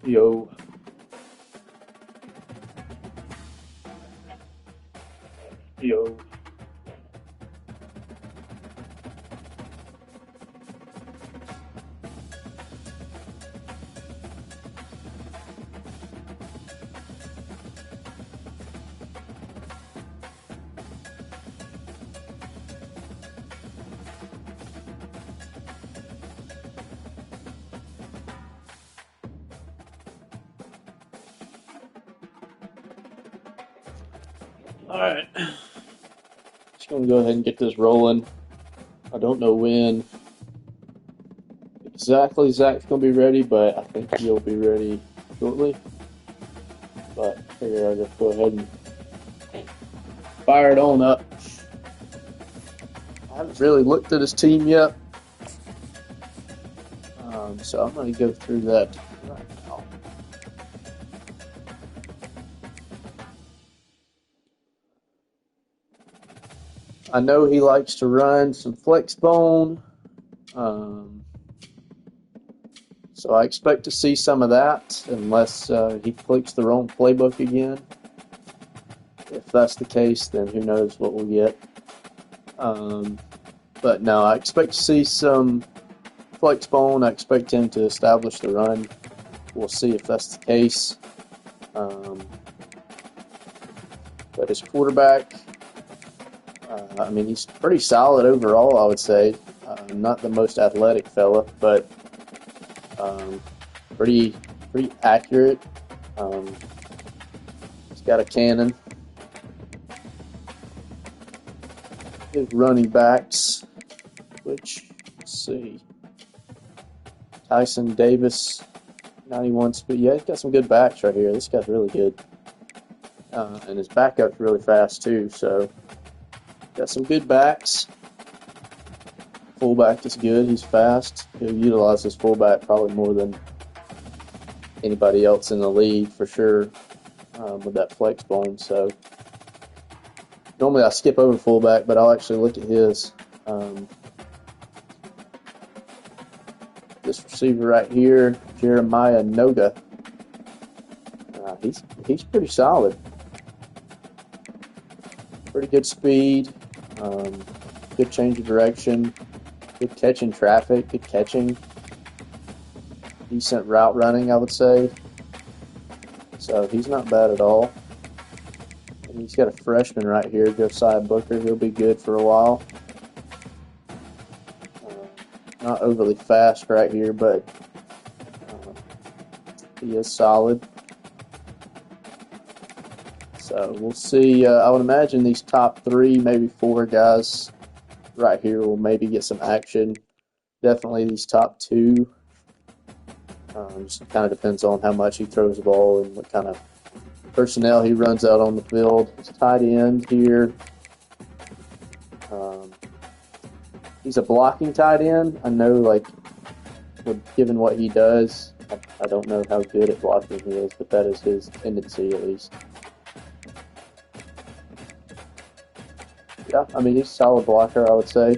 Yo, yo. All right, just gonna go ahead and get this rolling. I don't know when exactly Zach's gonna be ready, but I think he'll be ready shortly. But I figure I'll just go ahead and fire it on up. I haven't really looked at his team yet, so I'm gonna go through that right now. I know he likes to run some flex bone. So I expect to see some of that unless he clicks the wrong playbook again. If that's the case, then who knows what we'll get. But no, I expect to see some flex bone. I expect him to establish the run. We'll see if that's the case. But his quarterback, I mean, he's pretty solid overall, I would say. Not the most athletic fella, but pretty accurate. He's got a cannon. His running backs, which, let's see, Tyson Davis, 91 speed. Yeah, he's got some good backs right here. This guy's really good. And his backup's really fast, too. So, got some good backs. Fullback is good. He's fast. He'll utilize his fullback probably more than anybody else in the league, for sure, with that flex bone. So, normally I skip over fullback, but I'll actually look at his. This receiver right here, Jeremiah Noga. He's pretty solid. Pretty good speed. Good change of direction. Good catching traffic. Good catching. Decent route running, I would say. So he's not bad at all. And he's got a freshman right here, Josiah Booker. He'll be good for a while. Not overly fast right here, but he is solid. So we'll see. I would imagine these top three, maybe four guys right here will maybe get some action. Definitely these top two. Just kind of depends on how much he throws the ball and what kind of personnel he runs out on the field. His tight end here. He's a blocking tight end. I know, given what he does, I don't know how good at blocking he is, but that is his tendency at least. Yeah, I mean, he's a solid blocker, I would say.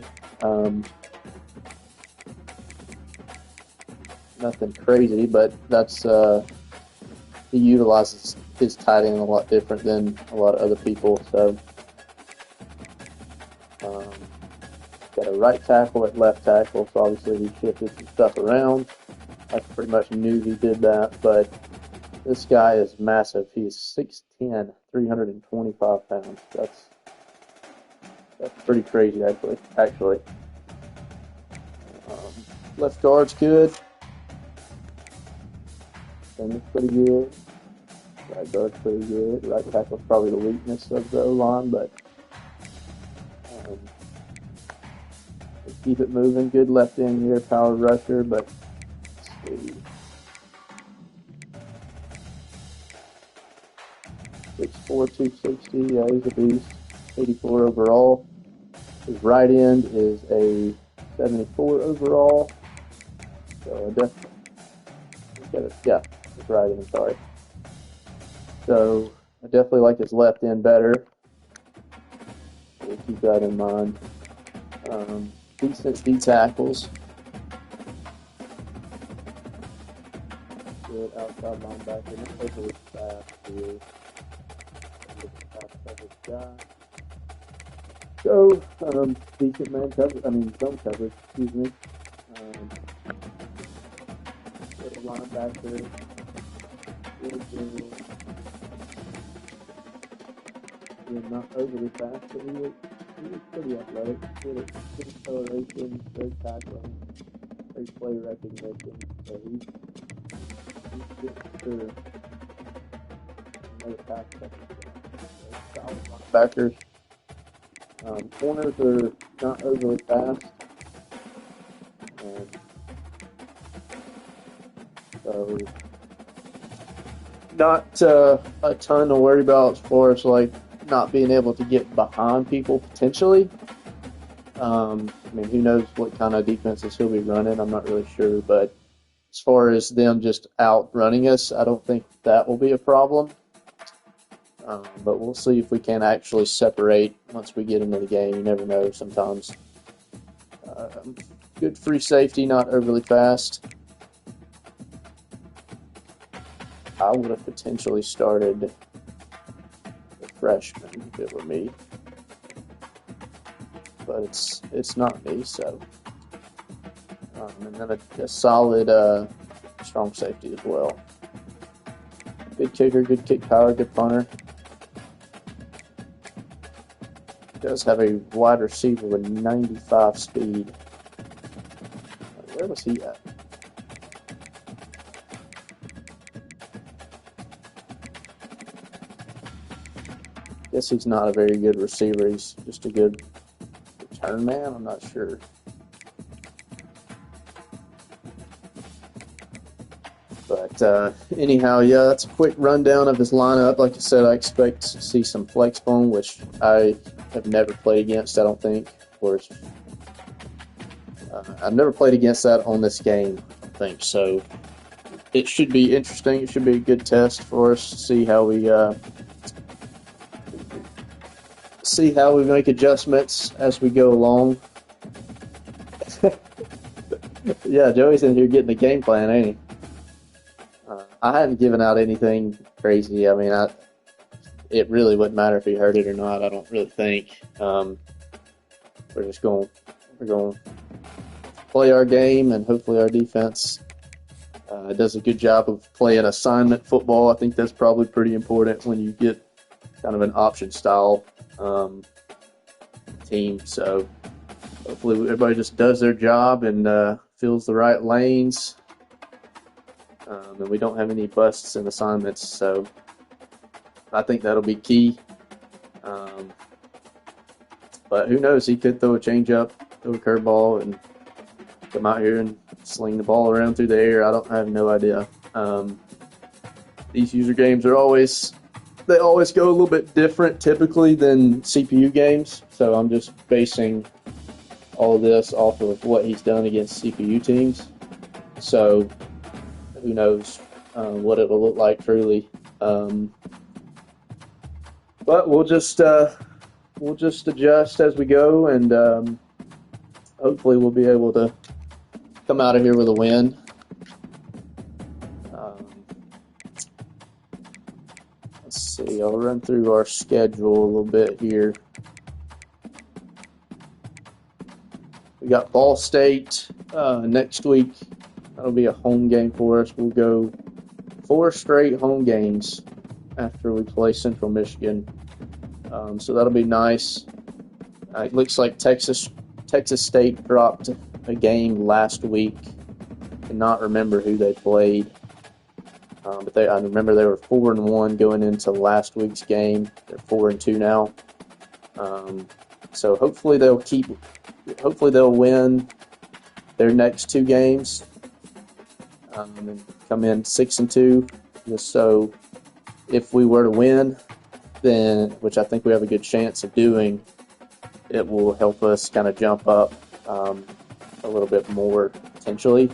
Nothing crazy, but that's he utilizes his tight end a lot different than a lot of other people. So, got a right tackle at left tackle, so obviously he shifted some stuff around. I pretty much knew he did that, but this guy is massive. He is 6'10", 325 pounds. That's pretty crazy, actually. Left guard's good. Center's pretty good. Right guard's pretty good. Right tackle's probably the weakness of the O-line, but keep it moving. Good left end here, power rusher, but let's see. 6'4", 260. Yeah, he's a beast. 84 overall. His right end is a 74 overall. So definitely, his right end. Sorry. So I definitely like his left end better. So keep that in mind. Decent D tackles. solid outside linebacker, not overly fast here. Pass coverage guy. So, decent man coverage, zone coverage, excuse me. Little linebacker. Not overly fast, but he was pretty athletic. Good acceleration, great tackling, great play recognition. So he's good for another pass coverage. Solid linebackers. Corners are not overly fast. So not a ton to worry about as far as like not being able to get behind people potentially. Who knows what kind of defenses he'll be running? I'm not really sure, but as far as them just outrunning us, I don't think that will be a problem. But we'll see if we can actually separate once we get into the game. You never know sometimes. Good free safety, not overly fast. I would have potentially started the freshman if it were me. But it's not me, so. And then a solid strong safety as well. Good kicker, good kick power, good punter. Does have a wide receiver with 95 speed. Where was he at? Guess he's not a very good receiver. He's just a good return man. I'm not sure. But anyhow, yeah, that's a quick rundown of his lineup. Like I said, I expect to see some flex bone, which I have never played against, I don't think. Of course, I've never played against that on this game, I think. So it should be interesting. It should be a good test for us to see how we make adjustments as we go along. Yeah, Joey's in here getting the game plan, ain't he? I hadn't given out anything crazy. It really wouldn't matter if he heard it or not. I don't really think. We're going to play our game, and hopefully our defense does a good job of playing assignment football. I think that's probably pretty important when you get kind of an option style team. So hopefully everybody just does their job and fills the right lanes. And we don't have any busts in assignments, so I think that'll be key. But who knows? He could throw a changeup, throw a curveball, and come out here and sling the ball around through the air. I have no idea. These user games always go a little bit different typically than CPU games. So I'm just basing all of this off of what he's done against CPU teams. So who knows what it will look like truly. But we'll just adjust as we go, and hopefully we'll be able to come out of here with a win. Let's see. I'll run through our schedule a little bit here. We got Ball State next week. That'll be a home game for us. We'll go 4 straight home games after we play Central Michigan. So that'll be nice. It looks like Texas State dropped a game last week. I cannot remember who they played. But I remember they were 4-1 going into last week's game. They're 4-2 now. So hopefully they'll win their next 2 games. And come in 6-2. Just so if we were to win, then, which I think we have a good chance of doing, it will help us kind of jump up a little bit more potentially.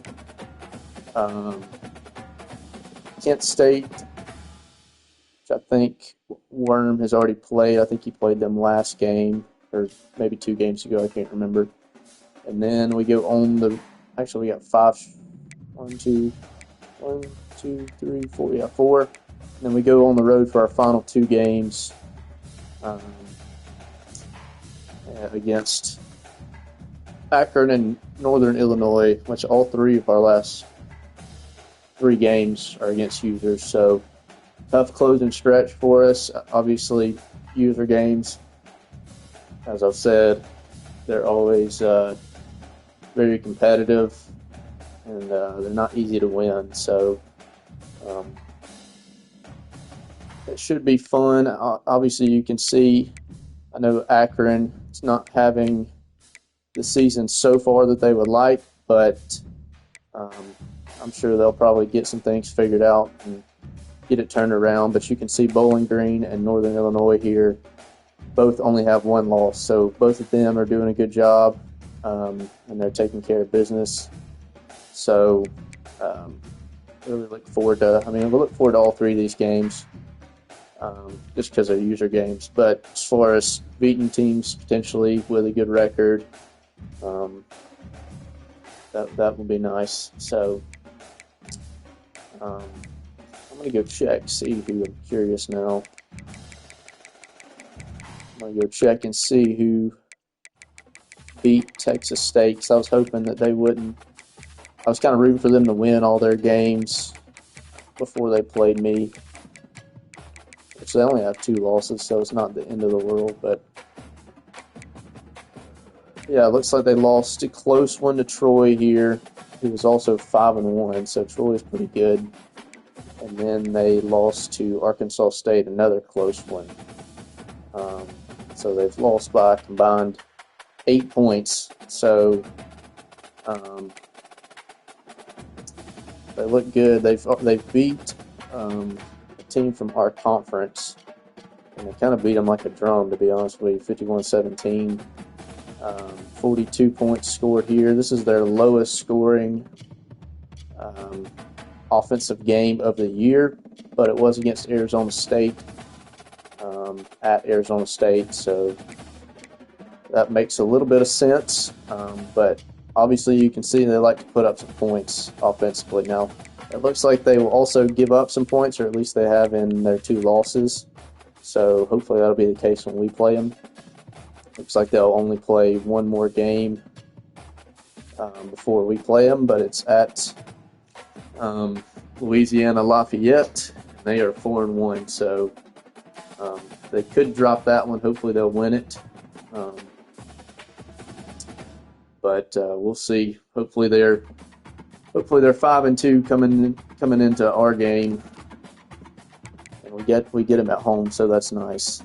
Kent State, which I think Worm has already played. I think he played them last game, or maybe 2 games ago. I can't remember. And then we go on we got 5, 1, 2, 1, 2, 3, 4. Yeah, 4. And then we go on the road for our final 2 games against Akron and Northern Illinois, which all 3 of our last 3 games are against users. So tough closing stretch for us. Obviously, user games, as I've said, they're always very competitive, and they're not easy to win. So it should be fun. Obviously, you can see, I know Akron is not having the season so far that they would like, but I'm sure they'll probably get some things figured out and get it turned around. But you can see Bowling Green and Northern Illinois here both only have 1 loss, so both of them are doing a good job, and they're taking care of business. So really look forward to. I mean, we'll look forward to all 3 of these games, just because they're user games. But as far as beating teams potentially with a good record, that would be nice. So I'm gonna go check, see who. I'm curious now. I'm going to go check and see who beat Texas State, because I was hoping that they wouldn't. I was kind of rooting for them to win all their games before they played me, which they only have 2 losses, so it's not the end of the world. But yeah, it looks like they lost a close one to Troy here, who was also 5-1, so Troy is pretty good. And then they lost to Arkansas State, another close one. So they've lost by a combined 8 points. So they look good. They've beat a team from our conference, and they kind of beat them like a drum, to be honest with you, 51-17. 42 points scored here. This is their lowest scoring offensive game of the year, but it was against Arizona State, at Arizona State, so that makes a little bit of sense. But obviously you can see they like to put up some points offensively. Now, it looks like they will also give up some points, or at least they have in their 2 losses. So hopefully that'll be the case when we play them. Looks like they'll only play 1 more game before we play them, but it's at Louisiana Lafayette. And they are 4-1, so they could drop that one. Hopefully they'll win it. But we'll see. Hopefully they're 5-2 coming into our game, and we get them at home, so that's nice.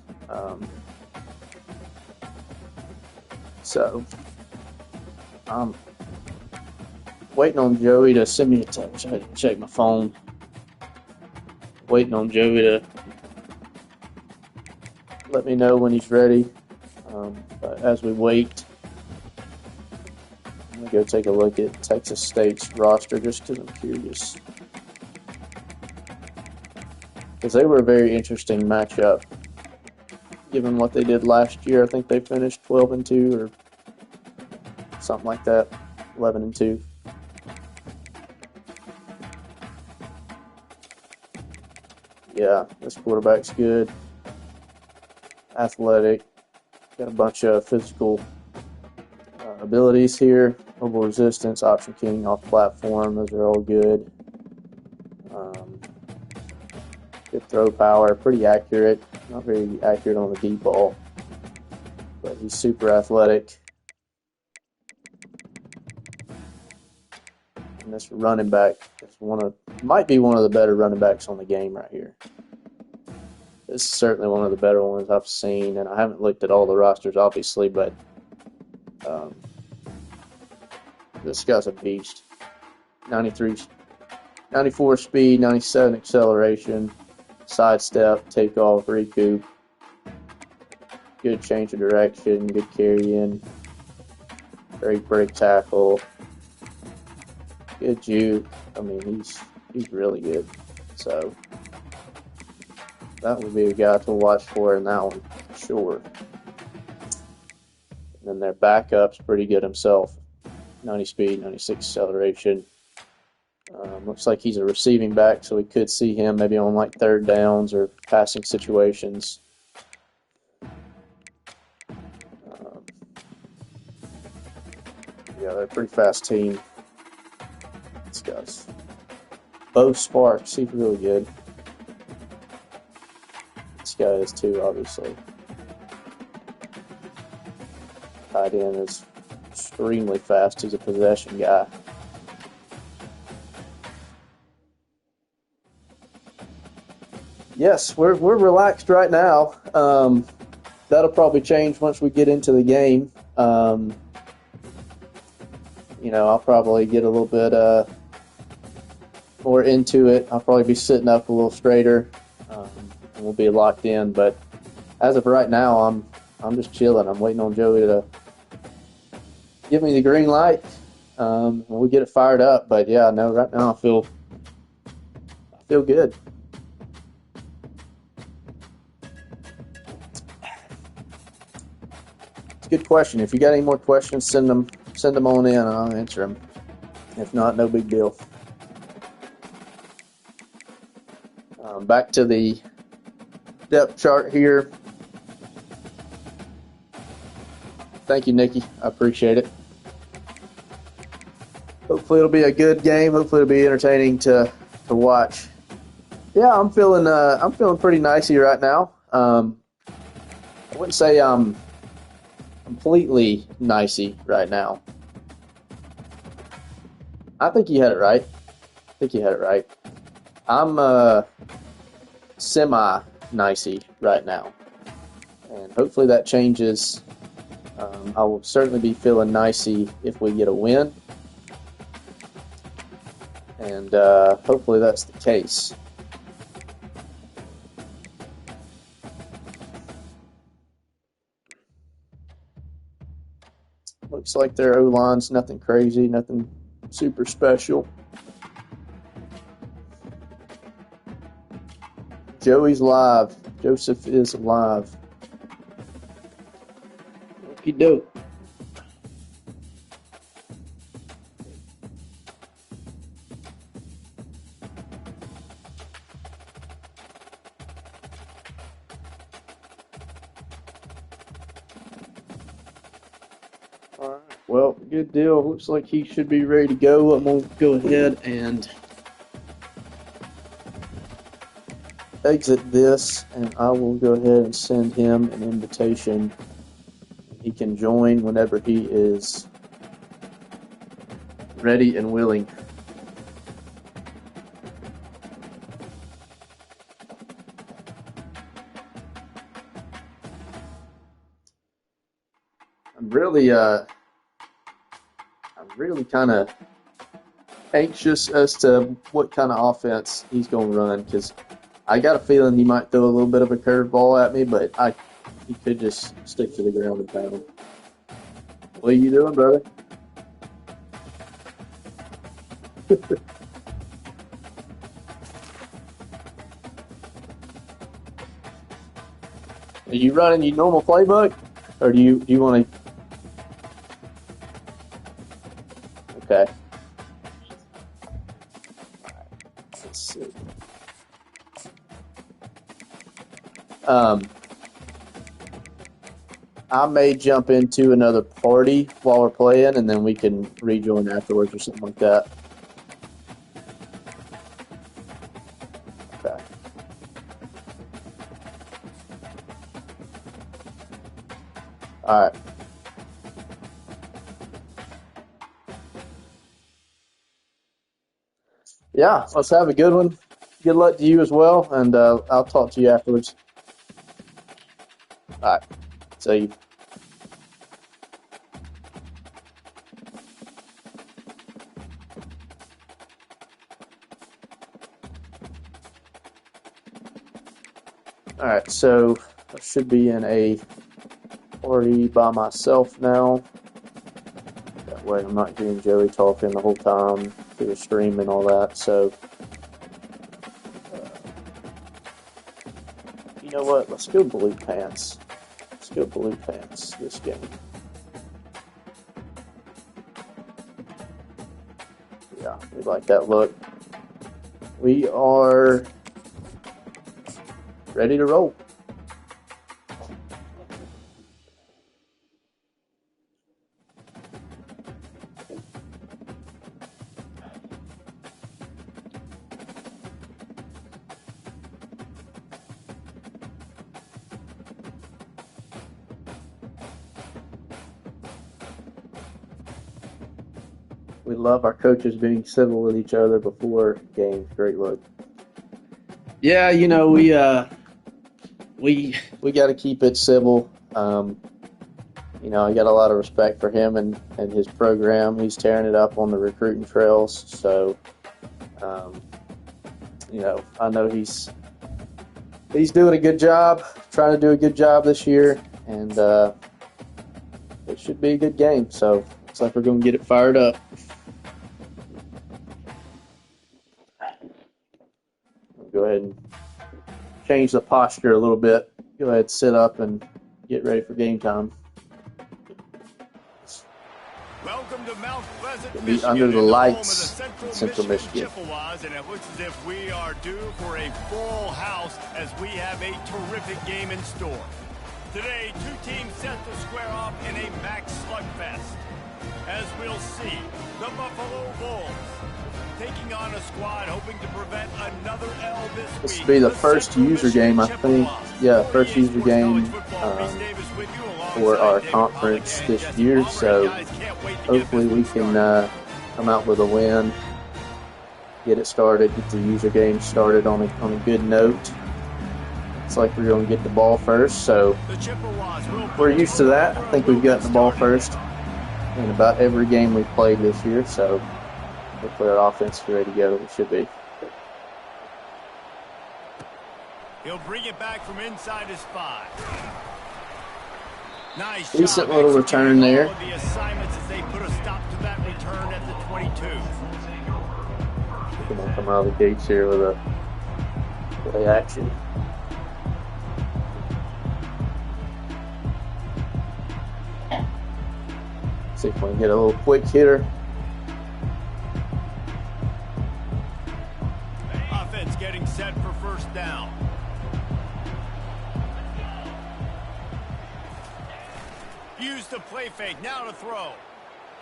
So I'm waiting on Joey to send me a text. I had to check my phone. Waiting on Joey to let me know when he's ready. But as we wait, I'm going to go take a look at Texas State's roster just because I'm curious. Because they were a very interesting matchup. Given what they did last year, I think they finished 12-2 or something like that, 11-2. Yeah, this quarterback's good, athletic, got a bunch of physical abilities here. Mobile resistance, option king, off platform, those are all good. Good throw power, pretty accurate. Not very accurate on the deep ball, but he's super athletic. And this running back is might be one of the better running backs on the game right here. This is certainly one of the better ones I've seen, and I haven't looked at all the rosters, obviously, but this guy's a beast. 94 speed, 97 acceleration, sidestep, takeoff, recoup, good change of direction, good carry-in, great break tackle, good juke. I mean, he's really good. So that would be a guy to watch for in that one, for sure. And then their backup's pretty good himself. 90 speed, 96 acceleration, Looks like he's a receiving back, so we could see him maybe on like third downs or passing situations. Yeah, they're a pretty fast team. These guys. Bo Sparks, he's really good. This guy is too, obviously. Tight end is extremely fast. He's a possession guy. Yes, we're relaxed right now. That'll probably change once we get into the game. I'll probably get a little bit more into it. I'll probably be sitting up a little straighter, and we'll be locked in. But as of right now, I'm just chilling. I'm waiting on Joey to give me the green light. We'll get it fired up. But yeah, no, right now I feel good. It's a good question. If you got any more questions, send them on in, and I'll answer them. If not, no big deal. Back to the depth chart here. Thank you, Nikki. I appreciate it. Hopefully it'll be a good game. Hopefully it'll be entertaining to watch. Yeah, I'm feeling pretty nicey right now. I wouldn't say I'm completely nicey right now. I think you had it right. I'm semi-nicey right now. And hopefully that changes. I will certainly be feeling nicey if we get a win. And hopefully that's the case. Looks like their O-line's nothing crazy, nothing super special. Joey's live. Joseph is live. Okie doke. All right. Well, good deal. Looks like he should be ready to go. I'm going to go ahead and exit this, and I will go ahead and send him an invitation. He can join whenever he is ready and willing. I'm really kind of anxious as to what kind of offense he's going to run, because I got a feeling he might throw a little bit of a curveball at me, but he could just stick to the ground and pound. What are you doing, brother? Are you running your normal playbook, or do you want to? Okay. Let's see. I may jump into another party while we're playing, and then we can rejoin afterwards or something like that. Okay. All right. Yeah, let's have a good one. Good luck to you as well, and I'll talk to you afterwards. All right. See you. All right, so I should be in a party by myself now. That way I'm not hearing Joey talking the whole time through the stream and all that. So, you know what? Let's go blue pants. Let's go blue pants this game. Yeah, we like that look. We are ready to roll. We love our coaches being civil with each other before games. Great look. Yeah, you know, we got to keep it civil. You know, I got a lot of respect for him and his program. He's tearing it up on the recruiting trails. So, you know, I know he's doing a good job, trying to do a good job this year, and it should be a good game. So, looks like we're going to get it fired up. Go ahead and change the posture a little bit. Go ahead, sit up and get ready for game time. Welcome to Mount Pleasant, We'll be Michigan, under the in lights home of the in Central Michigan. Chippewas, and it looks as if we are due for a full house as we have a terrific game in store. Today, two teams set to square off in a max slugfest. As we'll see, the Buffalo Bulls taking on a squad hoping to prevent another L this week. This will be the first user game, I think. Yeah, first user game for our conference this year. So hopefully we can come out with a win, get it started, get the user game started on a good note. It's like we're going to get the ball first, so we're used to that. I think we've gotten the ball first in about every game we've played this year, so hopefully our offense is ready to go. It should be. He'll bring it back from inside his 5. Nice Decent job little return there. the assignments as they put a stop to that return at the 22. We're going to come out of the gates here with a play action. See if we can get a little quick hitter. Offense getting set for first down. Use the play fake, now to throw.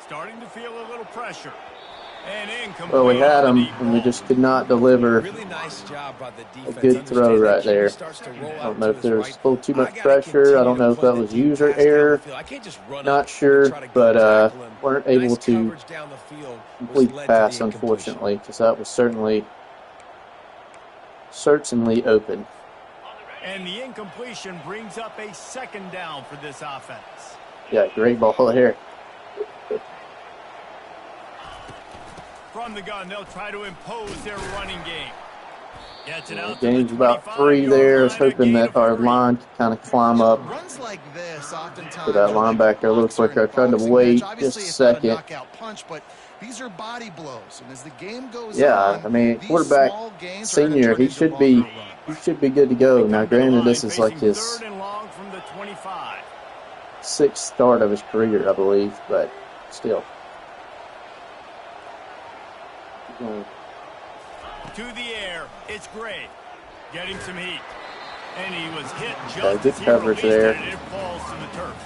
Starting to feel a little pressure. And incomplete. Well, we had him, and we just could not deliver Really nice job by the defense. a good throw right there. I don't know if there was a little too much pressure. I don't know if that was user error. Not sure, but weren't able to complete the pass, unfortunately, because that was certainly open. And the incompletion brings up a second down for this offense. Yeah, great ball there. From the gun, they'll try to impose their running game. Gets it out Game's about 3 there. I was hoping that our line could kind of climb up Runs like this to that linebacker a little quicker. I tried to wait just a second. These are body blows, and as the game goes Yeah, I mean, quarterback senior, he should be good to go. Now, granted, this is like his 6th start of his career, I believe, but still. To the air, it's Gray. Getting some heat. And he was hit just good as he coverage released there. it, and it falls to the turf.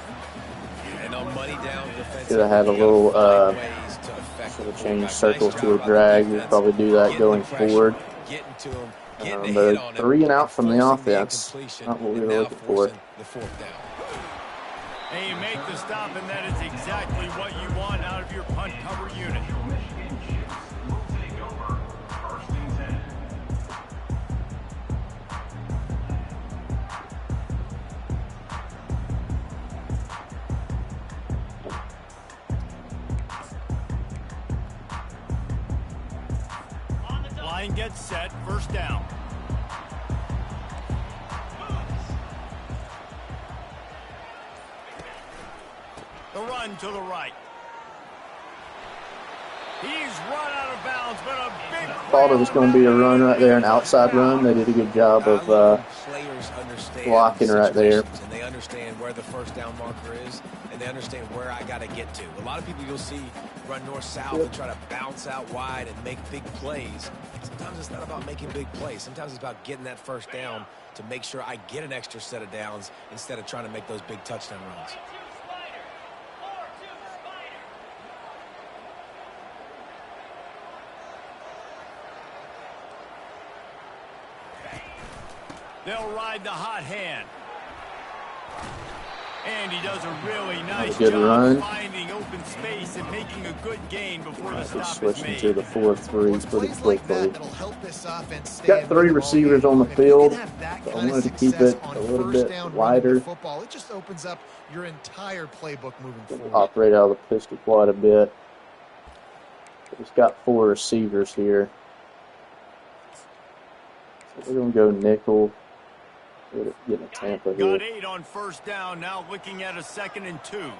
And on money down Should have had a little, should have changed circles to a drag. We'll probably do that going forward. But 3 and out from the offense. Not what we were looking for. And you make the stop, and that is exactly what you want out of your punt cover unit. Line gets set, first down. The run to the right. He's run out of bounds, but a big Thought it was going to be a run right there, an outside run. They did a good job of blocking right there. And they understand where the first down marker is, and they understand where I got to get to. A lot of people you'll see run north-south and try to bounce out wide and make big plays. Sometimes it's not about making big plays. Sometimes it's about getting that first down to make sure I get an extra set of downs instead of trying to make those big touchdown runs. They'll ride the hot hand. And he does a really nice good job run. finding open space and making a good gain before the stop is Switching made. to the 4-3 pretty quickly. Help this offense stay Got in 3 the receivers ball on the game. If you field, can have that so I kind of wanted to keep success it on a little first bit down running the wider. football, it just opens up your entire playbook moving forward. Operate out of the pistol quite a bit. He's got 4 receivers here. So we're going to go nickel. Getting a Tampa here. Got 8 on first down, now looking at a 2nd and 2.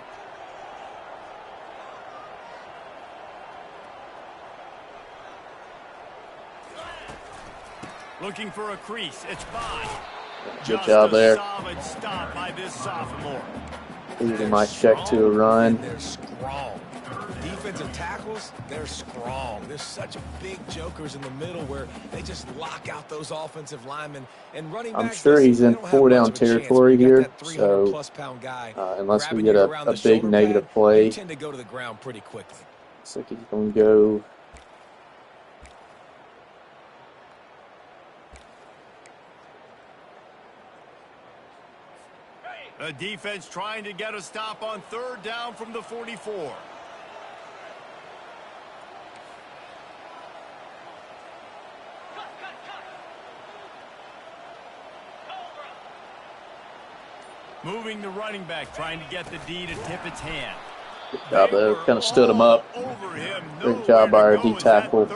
Looking for a crease, it's Bond. Good job there. Solid stop by this sophomore. He might check to a run. They're strong. Defensive tackles, they're strong. There's such big jokers in the middle where they just lock out those offensive linemen. And running backs, I'm sure he's in 4-down territory here, so unless we get a big negative play, you tend to go to the ground pretty quickly. looks like he's going to go. The defense trying to get a stop on 3rd down from the 44. Moving the running back, trying to get the D to tip its hand. Good job there. Kind of stood him up. Great job by our D tackle.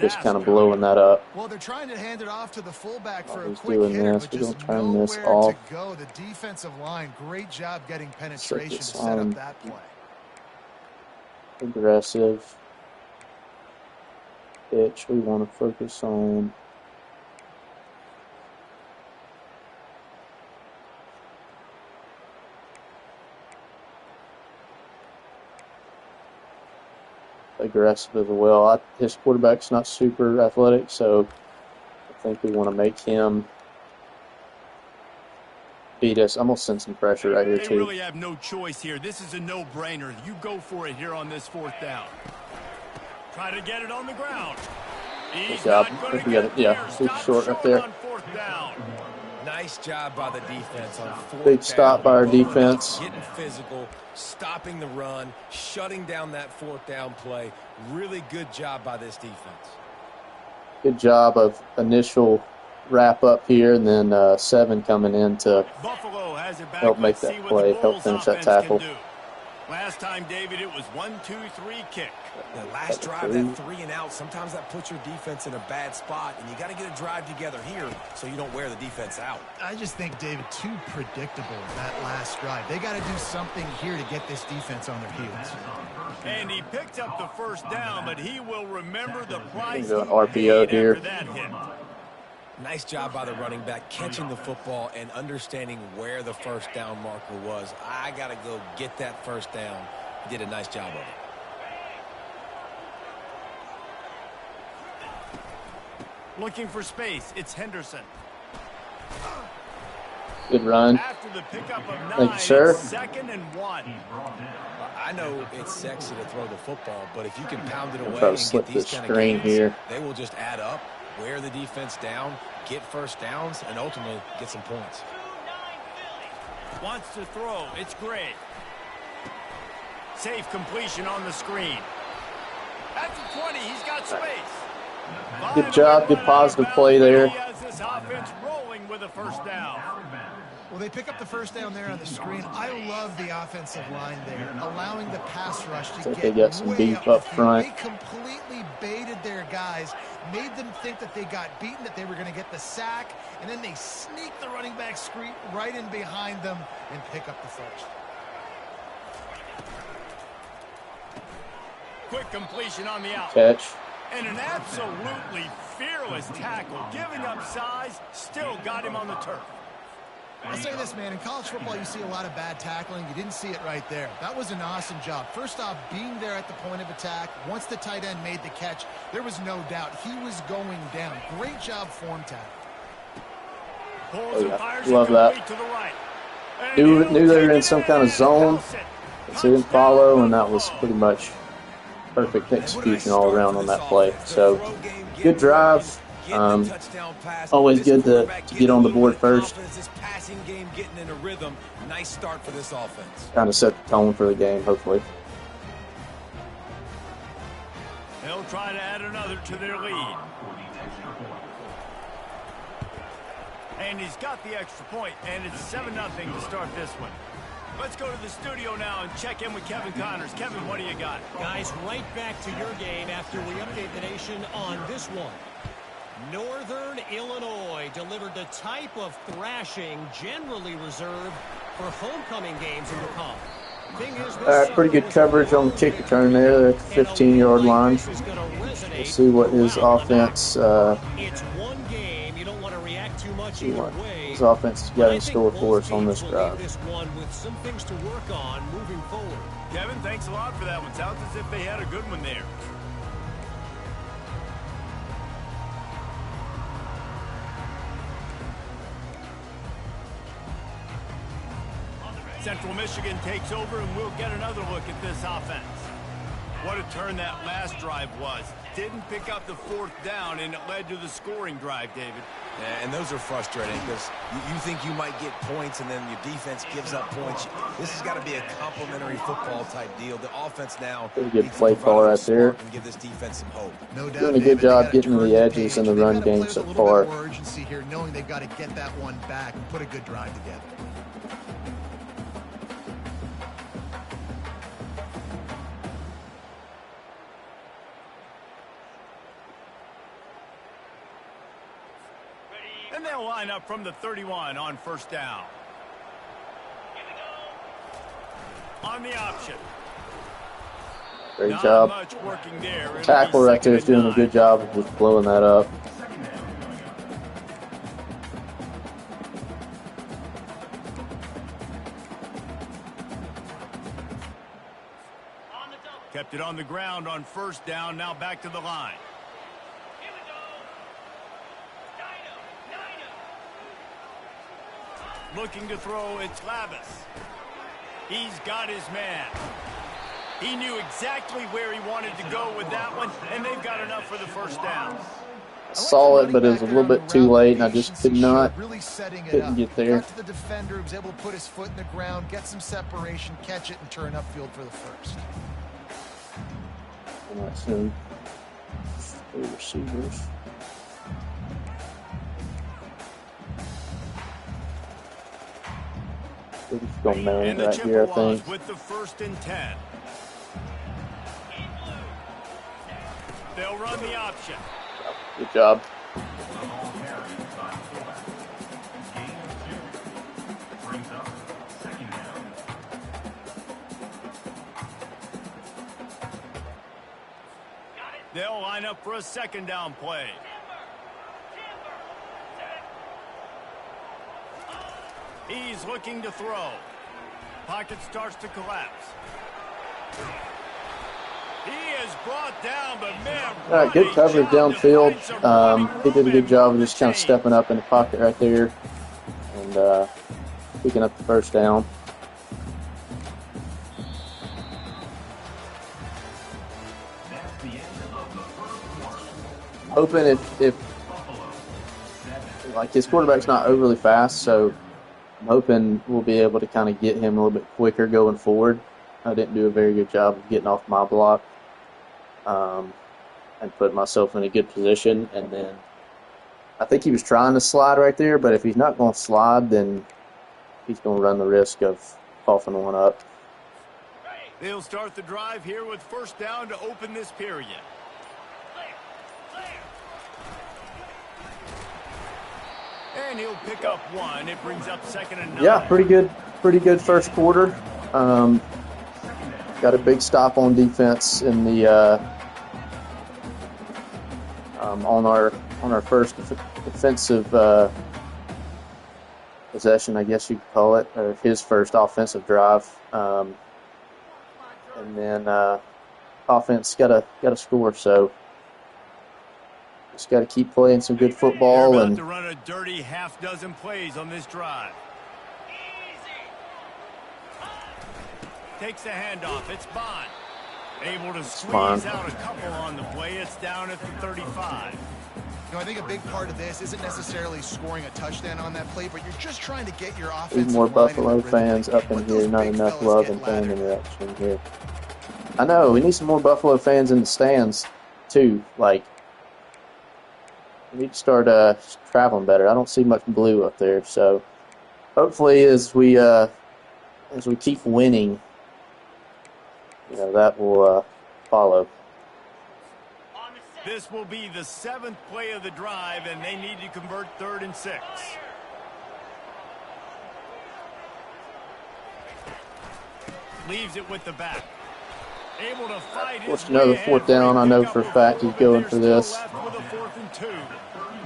Just kind of blowing that up. Well, they're trying to hand it off to the fullback for a He's quick doing hitter, this. but We're going just to turn this nowhere off. to go. The defensive line, great job getting penetration to this set on. up that play. Aggressive. Pitch we want to focus on. Aggressive as well. His quarterback's not super athletic, so I think we want to make him beat us. I'm going to send some pressure right here, They too. really have no choice here. This is a no-brainer. You go for it here on this 4th down. Try to get it on the ground. Good job. I think we got it. Yeah, big short right there. On 4th down. Nice job by the defense on 4th Big stop down. by our defense. Getting physical, stopping the run, shutting down that 4th down play. Really good job by this defense. Good job of initial wrap up here, and then 7 coming in to Buffalo has it back. help make Let's that see what play, the help Bulls finish that offense tackle. can do. Last time, David, it was 1-2-3 kick. The last drive, that 3 and out, sometimes that puts your defense in a bad spot, and you got to get a drive together here so you don't wear the defense out. I just think, David, too predictable that last drive. They got to do something here to get this defense on their heels. And he picked up the first down, but he will remember the price Do he an RPO paid here. after that hit. Nice job by the running back, catching the football and understanding where the first down marker was. I got to go get that first down. He did a nice job of it. Looking for space, it's Henderson. Good run. After the pickup of 9, Thank you, sir. it's 2nd and 1. I know it's sexy to throw the football, but if you can pound it away Try to and slip get these this kind of screen gains, here. they will just add up, wear the defense down, get first downs, and ultimately get some points. Wants to throw, it's Gray. Safe completion on the screen. At the 20, he's got space. Good job, good positive play there. He has this offense rolling with a first down. Well, they pick up the first down there on the screen. I love the offensive line there, allowing the pass rush to Looks like get they got some way beef the up field. front. They completely baited their guys, made them think that they got beaten, that they were going to get the sack, and then they sneak the running back screen right in behind them and pick up the first. Quick completion on the out. Catch. And an absolutely fearless tackle. Giving up size, still got him on the turf. I'll say this, man. In college football, you see a lot of bad tackling. You didn't see it right there. That was an awesome job. First off, being there at the point of attack. Once the tight end made the catch, there was no doubt he was going down. Great job form tackle. Oh, yeah. Love that. Knew they were in some kind of zone. So didn't follow, and that was pretty much perfect execution all around on that play. So, good drive. Always good to get on the board first. Nice start for this offense. Kind of set the tone for the game, hopefully. They'll try to add another to their lead. And he's got the extra point, and it's 7-0 to start this one. Let's go to the studio now and check in with Kevin Connors. Kevin, what do you got? Guys, right back to your game after we update the nation on this one. Northern Illinois delivered the type of thrashing generally reserved for homecoming games in the con. Pretty good coverage on the kick return there at the 15-yard line. We'll see what his offense it's one game. You don't want to react too much either way. His offense has got in store for us on this drive. This one with some things to work on moving forward. Kevin, thanks a lot for that one. Sounds as if they had a good one there. Central Michigan takes over, and we'll get another look at this offense. What a turn that last drive was. Didn't pick up the 4th down, and it led to the scoring drive, David. Yeah, and those are frustrating because you think you might get points, and then your defense gives up points. This has got to be a complimentary football type deal. The offense now pretty good play call right there. And give this defense some hope. No doubt, doing a good job getting to the edges in the run game so far. More urgency here, knowing they've got to get that one back and put a good drive together. And they'll line up from the 31 on 1st down. On the option. Great job. Much working there. Tackle right there is doing a good job of just blowing that up. Kept it on the ground on 1st down. Now back to the line. Looking to throw, it's Lavis. He's got his man. He knew exactly where he wanted to go with that one, and they've got enough for the 1st down. Saw it, but it was a little bit too late, and I just couldn't get there. Got to the defender, who was able to put his foot in the ground, get some separation, catch it, and turn upfield for the 1st. Not soon. The receivers. He's going to man right here, I think. With the 1st and 10. They'll run the option. Good job. They'll line up for a 2nd down play. He's looking to throw. Pocket starts to collapse. He is brought down, but man, good coverage downfield. He did a good job of just kind of stepping up in the pocket right there and picking up the 1st down. Hoping if like his quarterback's not overly fast, so I'm hoping we'll be able to kind of get him a little bit quicker going forward. I didn't do a very good job of getting off my block and putting myself in a good position. And then I think he was trying to slide right there, but if he's not going to slide, then he's going to run the risk of coughing one up. They'll start the drive here with 1st down to open this period. And he'll pick up 1. It brings up 2nd and 9. Yeah, pretty good 1st quarter. Got a big stop on defense in the on our first defensive possession, I guess you could call it, or his first offensive drive. And then offense got to score, so just got to keep playing some good football. They're about and to run a dirty half dozen plays on this drive. Takes the handoff. It's Bond. Able to squeeze out a couple on the play. It's down at the 35. You know, I think a big part of this isn't necessarily scoring a touchdown on that play, but you're just trying to get your offense. Need more Buffalo fans up in here. Not enough love and fan interaction here. I know, we need some more Buffalo fans in the stands, too. Like, we need to start traveling better. I don't see much blue up there, so hopefully as we keep winning, you know, that will follow. This will be the 7th play of the drive, and they need to convert 3rd and 6. Leaves it with the back. Able to fight his way another ahead 4th down. I know for a fact he's going for They're this. still left with a 4th and 2.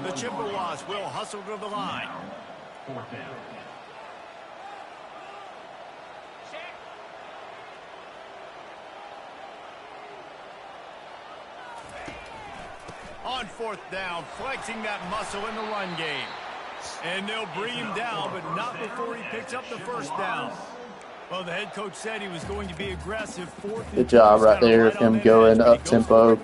The Chippewas will hustle to the line. 4th down. On 4th down, flexing that muscle in the run game. And they'll bring him down, but not before he picks up the 1st down. Well, the head coach said he was going to be aggressive. Good job right there of him going up tempo.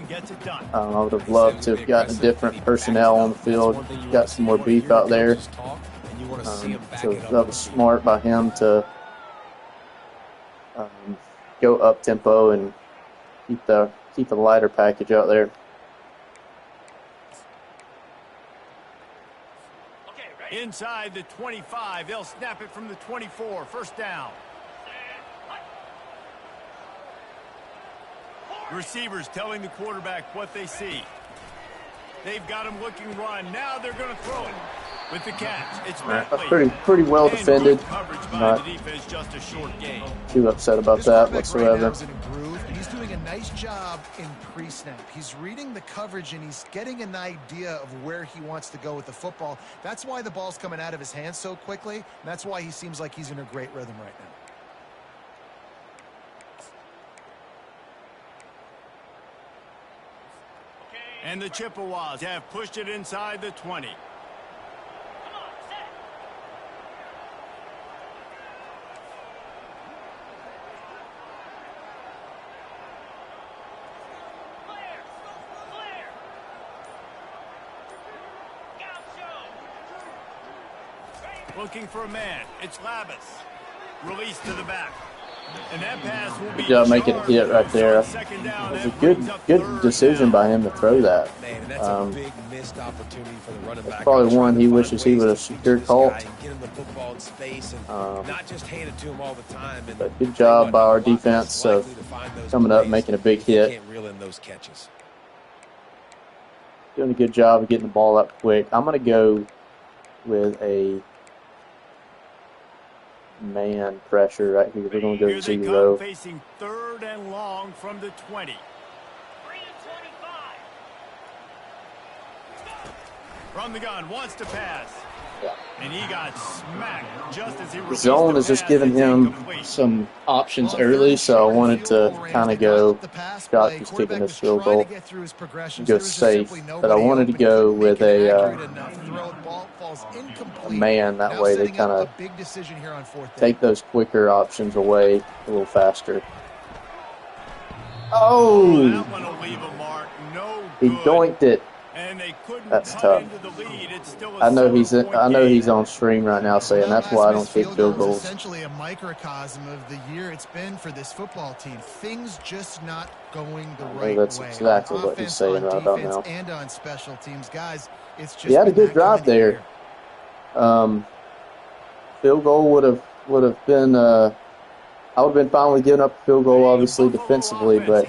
I would have loved to have gotten different personnel on the field, got some more beef out there. So that was smart by him to go up tempo and keep the lighter package out there. Inside the 25, they'll snap it from the 24. 1st down. Receivers telling the quarterback what they see. They've got him looking run. Now they're going to throw it with the catch. It's pretty well defended. Not the defense, just a short game. Too upset about that whatsoever. He's doing a nice job in pre-snap. He's reading the coverage and he's getting an idea of where he wants to go with the football. That's why the ball's coming out of his hands so quickly. And that's why he seems like he's in a great rhythm right now. And the Chippewas have pushed it inside the 20. Looking for a man. It's Labus. Released to the back. And that pass will be good job making a hit right there. It was a good decision by him to throw that. Man, and that's a big missed opportunity for the running back. Probably one he wishes he would have secured caught. Get him the football in space and not just hand it to him all the time. But good job by our defense of coming up, making a big hit. Can't reel in those catches. Doing a good job of getting the ball up quick. I'm going to go with a man pressure right here. We're going to go 0. Facing 3rd and long from the 20. From the gun, wants to pass. Yeah. And he got smacked just as he the zone is just giving him some options early, so I wanted to kind of go, Scott is kicking this field goal, go safe, but I wanted to go with a man. That way they kind of take those quicker options away a little faster. Oh! He doinked it. That's tough. I know he's on stream right now saying that's why I don't kick field goals. Essentially a microcosm of the year it's been for this football team. Things just not going the right way. That's exactly what he's saying right about now. And on special teams, guys, it's just he had a good drive there. Field goal would have been. I would have been fine with giving up a field goal, obviously defensively, but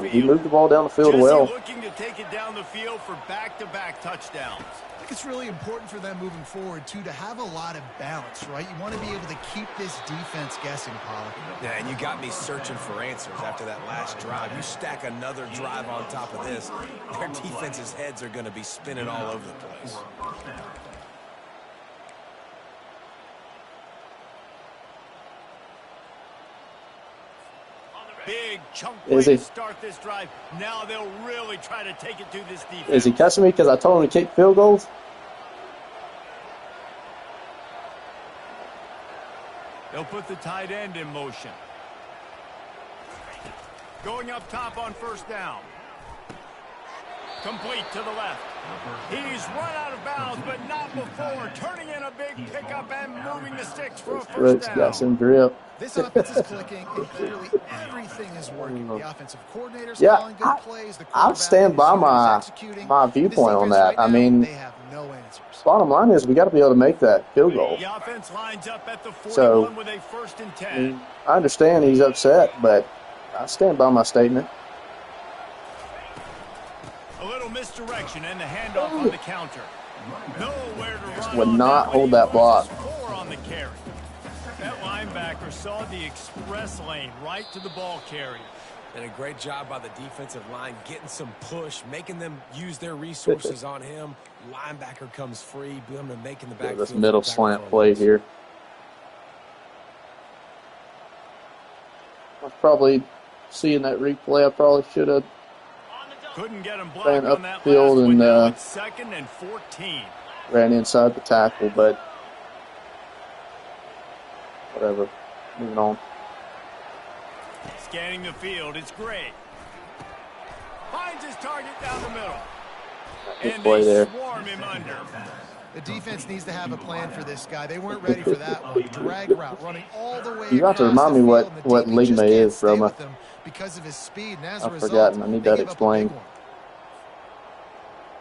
he moved the ball down the field well. Looking to take it down the field for back-to-back touchdowns. I think it's really important for them moving forward, too, to have a lot of balance, right? You want to be able to keep this defense guessing, Pollock. Yeah, and you got me searching for answers after that last drive. You stack another drive on top of this, their defense's heads are going to be spinning all over the place. big chunk Is play he? to start this drive. Now they'll really try to take it to this defense. Is he cussing me because I told him to kick field goals? They'll put the tight end in motion. Going up top on first down. Complete to the left. He's run out of bounds, but not before. Turning in a big pickup and moving the sticks for a first down. Got some drip. This offense is clicking, and clearly everything is working. The offensive coordinator's Yeah, calling good plays. The I'll stand by my viewpoint on that. Right now, I mean, they have no answers. bottom line is we got to be able to make that field goal. The offense lines up at the 41 So, with a 1st and 10. I understand he's upset, but I stand by my statement. A little misdirection and the handoff on the counter. Nowhere to run. Would not hold that block. 4 on the carry. That linebacker saw the express lane right to the ball carrier. And a great job by the defensive line, getting some push, making them use their resources on him. Linebacker comes free, boom, and making the backfield. This middle slant play here. I was probably seeing that replay. I probably should have Couldn't get him blocked ran on that upfield last one. and Now it's 2nd and 14. ran inside the tackle, but whatever. Moving on. Scanning the field, it's Gray. Finds his target down the middle. Good And play they there. swarm him under. The defense needs to have a plan for this guy. They weren't ready for that one. Drag route, running all the way. You got to across remind the me field, and the what DB league just mate can't is, stay Roma. with him because of his speed, and as a I've result, forgotten. I need they that give up a explained. big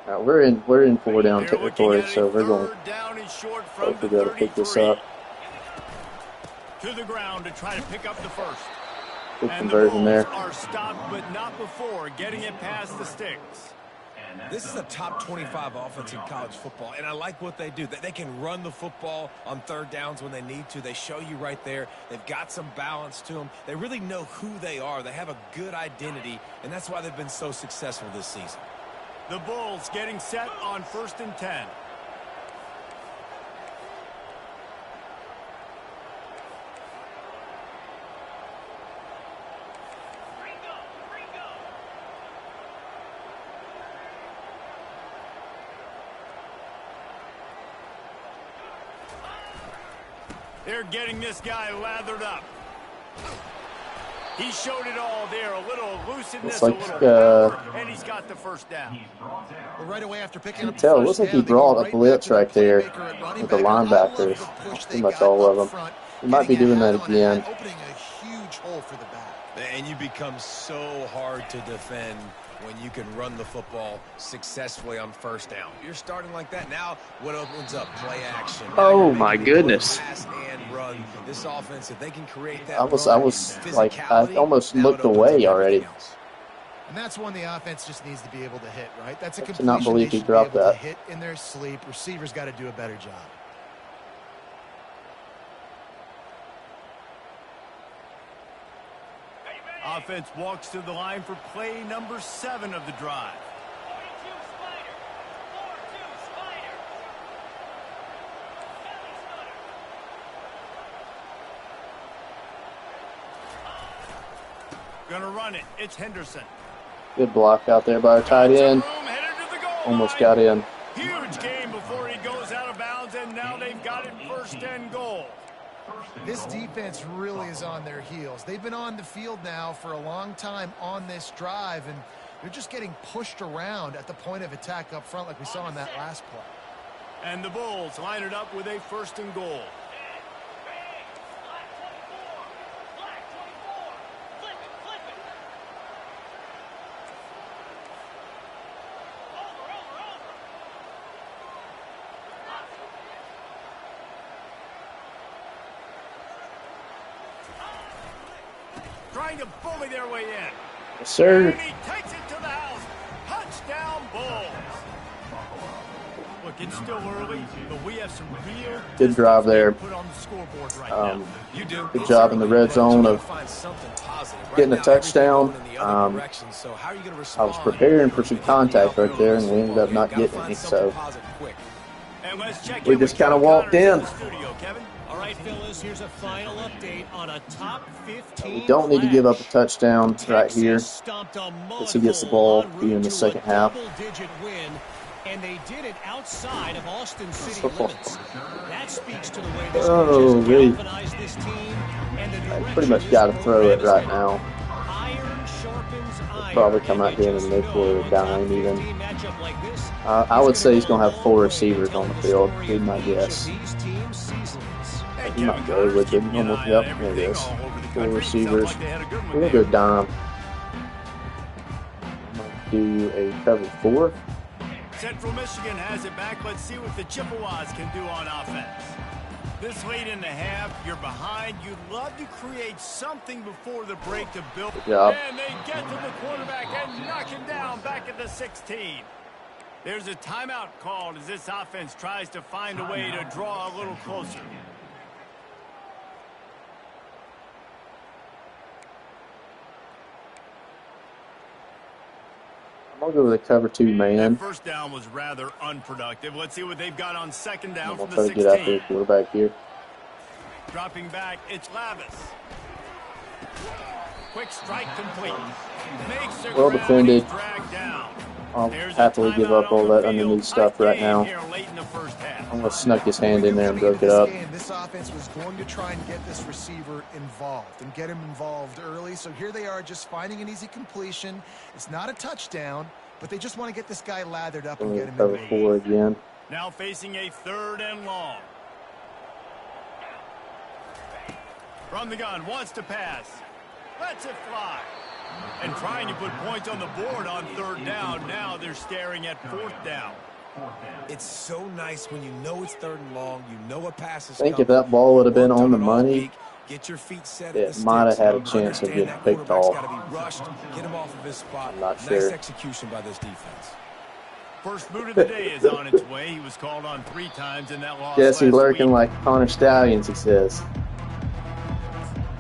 one. We're in 4 down They're territory, looking at so a we're going. third down and short from Hopefully, the got to pick this 33. up. To the ground to try to pick up the first. Good And the conversion Bulls there. are stopped, but not before getting it past the sticks. This is a top 25 offense in college football, and I like what they do. They can run the football on third downs when they need to. They show you right there. They've got some balance to them. They really know who they are. They have a good identity, and that's why they've been so successful this season. The Bulls getting set on 1st and 10. They're getting this guy lathered up. He showed it all there. A little elusiveness, Looks like, a little power, and he's got the first down. Well, right away after picking up the Tell, it first looks like he down, they brought go a blitz back right to the there playmaker at running with the back. I love linebackers. the push they Pretty much got all up of them. front, He might be getting doing a that hat on it, again. opening a huge hole for the back. And you become so hard to defend when you can run the football successfully on first down. You're starting like that. Now what opens up? Play action. Now Oh, you're my making it goodness. pass and run. This offense, if they can create that I was run like, I physicality, almost now it looked opens away up already. everything else. And that's one the offense just needs to be able to hit, right? That's a I completion cannot believe they he should dropped be able that. to hit in their sleep. Receivers got to do a better job. Offense walks to the line for play number 7 of the drive. Gonna run it. It's Henderson. Good block out there by our tight end. Almost got in. Huge game before he goes out of bounds, and now they've got it 1st and goal. This defense really is on their heels. They've been on the field now for a long time on this drive, and they're just getting pushed around at the point of attack up front like we saw in that last play. And the Bulls line it up with a 1st and goal. Trying to bully their way in. Yes, sir. And he takes it to the house. Touchdown, Bulls. Look, it's still early, but we have some real Good drive there. put on the scoreboard right now. You do. Good job in the red zone of getting a touchdown. I was preparing for some contact right there, and we ended up not getting any. So And let's check we in just with kind of Kevin walked Connors in. the studio. Kevin? All right, right, Phyllis, here's a final update on a top 15 We don't need to give up a touchdown right here stomped a as he gets the ball here in the second half. Double-digit win, and they did it outside of Austin City limits. That speaks to the way this coach has galvanized this team and the direction pretty much got to throw it right now. Iron sharpens iron. Probably come out here in the nickel or dime even. I would say he's going to have 4 receivers on the field, be my guess. He might go with it. Yep, there it is. 4 receivers. We're going to go dime. I'm going to do a cover 4. Central Michigan has it back. Let's see what the Chippewas can do on offense. This late in the half, you're behind. You'd love to create something before the break to build. Good job. And they get to the quarterback and knock him down back at the 16. There's a timeout called as this offense tries to find a way to draw a little closer. I'm going to go with a cover 2 man. That first down was rather unproductive. Let's see what they've got on second down from the 16. Get out there, quarterback here. Dropping back, it's Lavis. Quick strike complete. Makes the Well defended. Dragged down. I'll happily give up all that underneath stuff right now. I'm going to snuck his hand in there and broke it up. This offense was going to try and get this receiver involved and get him involved early. So here they are just finding an easy completion. It's not a touchdown, but they just want to get this guy lathered up and get him cover 4 again. Now facing a 3rd and long. From the gun, wants to pass. Lets it fly. And trying to put points on the board on 3rd down. Now they're staring at 4th down. It's so nice when you know it's 3rd and long. You know a pass is I think if that ball would have been on the money, get your feet set it might have had a chance of getting picked off. Get him off of his spot. I'm not sure. Nice execution by this defense. First boot of the day is on its way. He was called on 3 times in that loss. Jesse lurking like Connor Stallions, he says.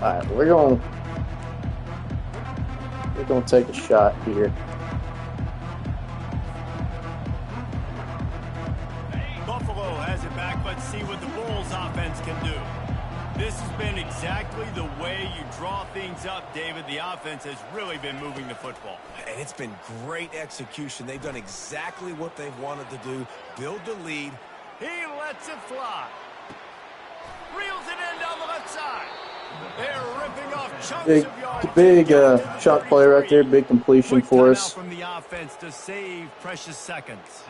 All right, we're going to take a shot here. Buffalo has it back. Let's see what the Bulls offense can do. This has been exactly the way you draw things up, David. The offense has really been moving the football. And it's been great execution. They've done exactly what they've wanted to do. Build the lead. He lets it fly. Reels it in down the left side. They're ripping off chunks of yards. Big shot play right there. Big completion for us. From the offense to save precious seconds.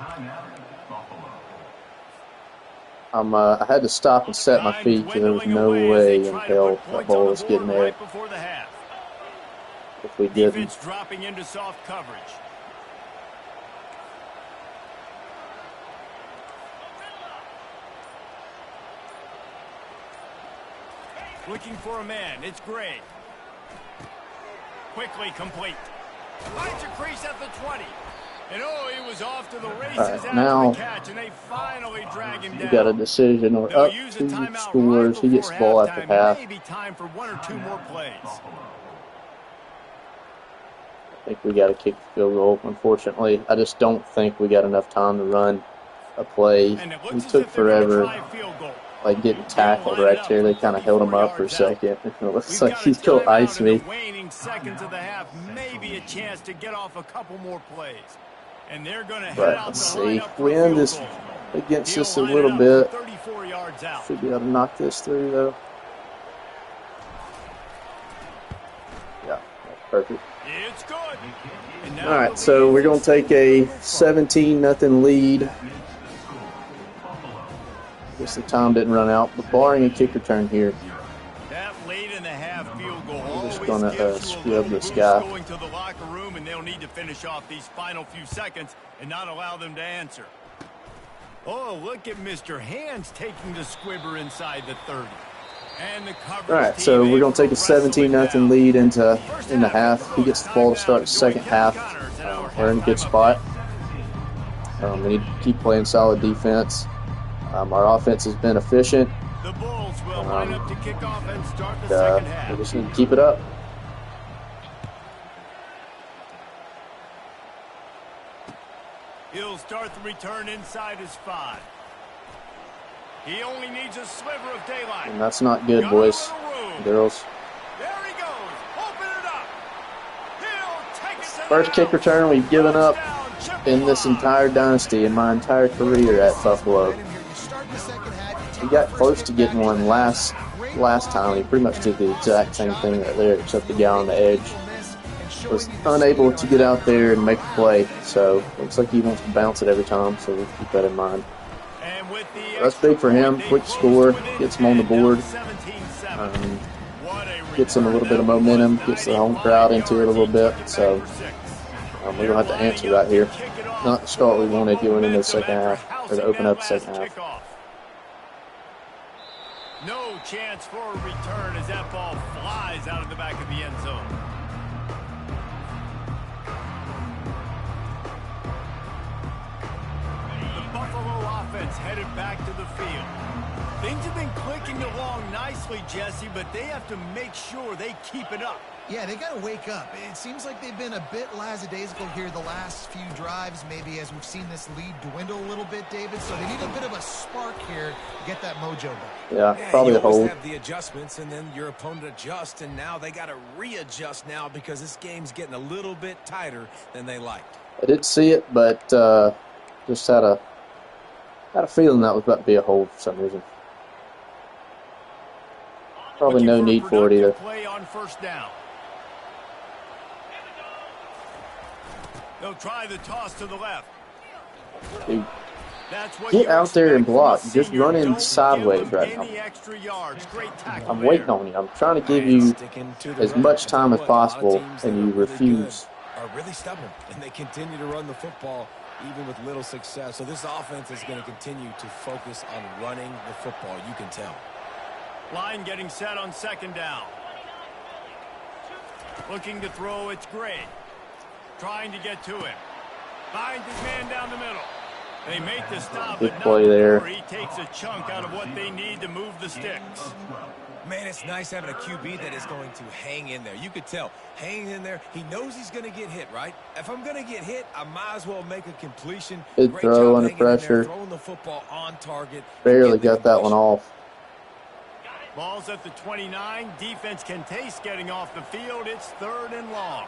I had to stop and set my feet because there was no way in hell that ball was getting there. If we didn't. Defense dropping into soft coverage. Looking for a man. It's Gray. Quickly complete. Finds a crease at the 20. And oh, he was off to the races after now the catch, and they finally drag him down. We got a decision. We're up 2 scores. He gets the ball after half. Maybe time for 1 or 2 more plays. I think we got to kick the field goal. Unfortunately, I just don't think we got enough time to run a play. We took forever, like getting tackled right there. They kind of held him up for a second. It looks like he's going to ice me. Waning seconds of the half, maybe a chance to get off a couple more plays. And they're going to head out. Let's see. Wind is against us a little bit. Should be able to knock this through though. Yeah, that's perfect. It's good. All right, so we're going to take a 17-0 lead. Guess the time didn't run out, but barring a kick return here. That late in the half field goal. We're just going to screw up this guy. Going to the locker room, and they'll need to finish off these final few seconds and not allow them to answer. Oh, look at Mr. Hands taking the squibber inside the 30. And the coverage. All right, so we're going to take a 17-0 lead in the half. He gets the ball to start the second half. We're in a good spot. We need to keep playing solid defense. Our offense has been efficient. The Bulls will line up to kick off and start the second half. We just need to keep it up. He'll start the return inside his 5. He only needs a sliver of daylight. And that's not good, boys, girls. There he goes. Open it up. He'll take it to First kick return we've given up in this entire dynasty, in my entire career at Buffalo. He got close to getting one last time. He pretty much did the exact same thing right there, except the guy on the edge was unable to get out there and make a play. So looks like he wants to bounce it every time, so we'll keep that in mind. That's big for him. Quick score, gets him on the board, gets him a little bit of momentum, gets the home crowd into it a little bit. So we're going to have to answer right here. Not the start we wanted going into the second half, or to open up the second half. No chance for a return as that ball flies out of the back of the end zone. The Buffalo offense headed back to the field. Things have been clicking along nicely, Jesse, but they have to make sure they keep it up. Yeah, they got to wake up. It seems like they've been a bit lackadaisical here the last few drives, maybe as we've seen this lead dwindle a little bit, David. So they need a bit of a spark here to get that mojo back. Yeah, probably a hold. You have the adjustments, and then your opponent adjusts, and now they got to readjust now because this game's getting a little bit tighter than they liked. I did see it, but just had a feeling that was about to be a hold for some reason. Probably no need for it either. Play on first down. They'll try the toss to the left. Dude, get out there and block. You're just running sideways right now. I'm waiting on you. I'm trying to give you as much time as possible, and you refuse. Are really stubborn, and they continue to run the football even with little success. So this offense is going to continue to focus on running the football. You can tell. Line getting set on second down. Looking to throw, it's Gray. Trying to get to him. Finds his man down the middle. They make the stop, Good but play not there. before he takes a chunk out of what they need to move the sticks. Man, it's nice having a QB that is going to hang in there. You could tell, hanging in there, he knows he's going to get hit, right? If I'm going to get hit, I might as well make a completion. Good Great throw job under hanging in there, pressure. throwing the football on target. Barely got that one off. Ball's at the 29. Defense can taste getting off the field. It's 3rd and long.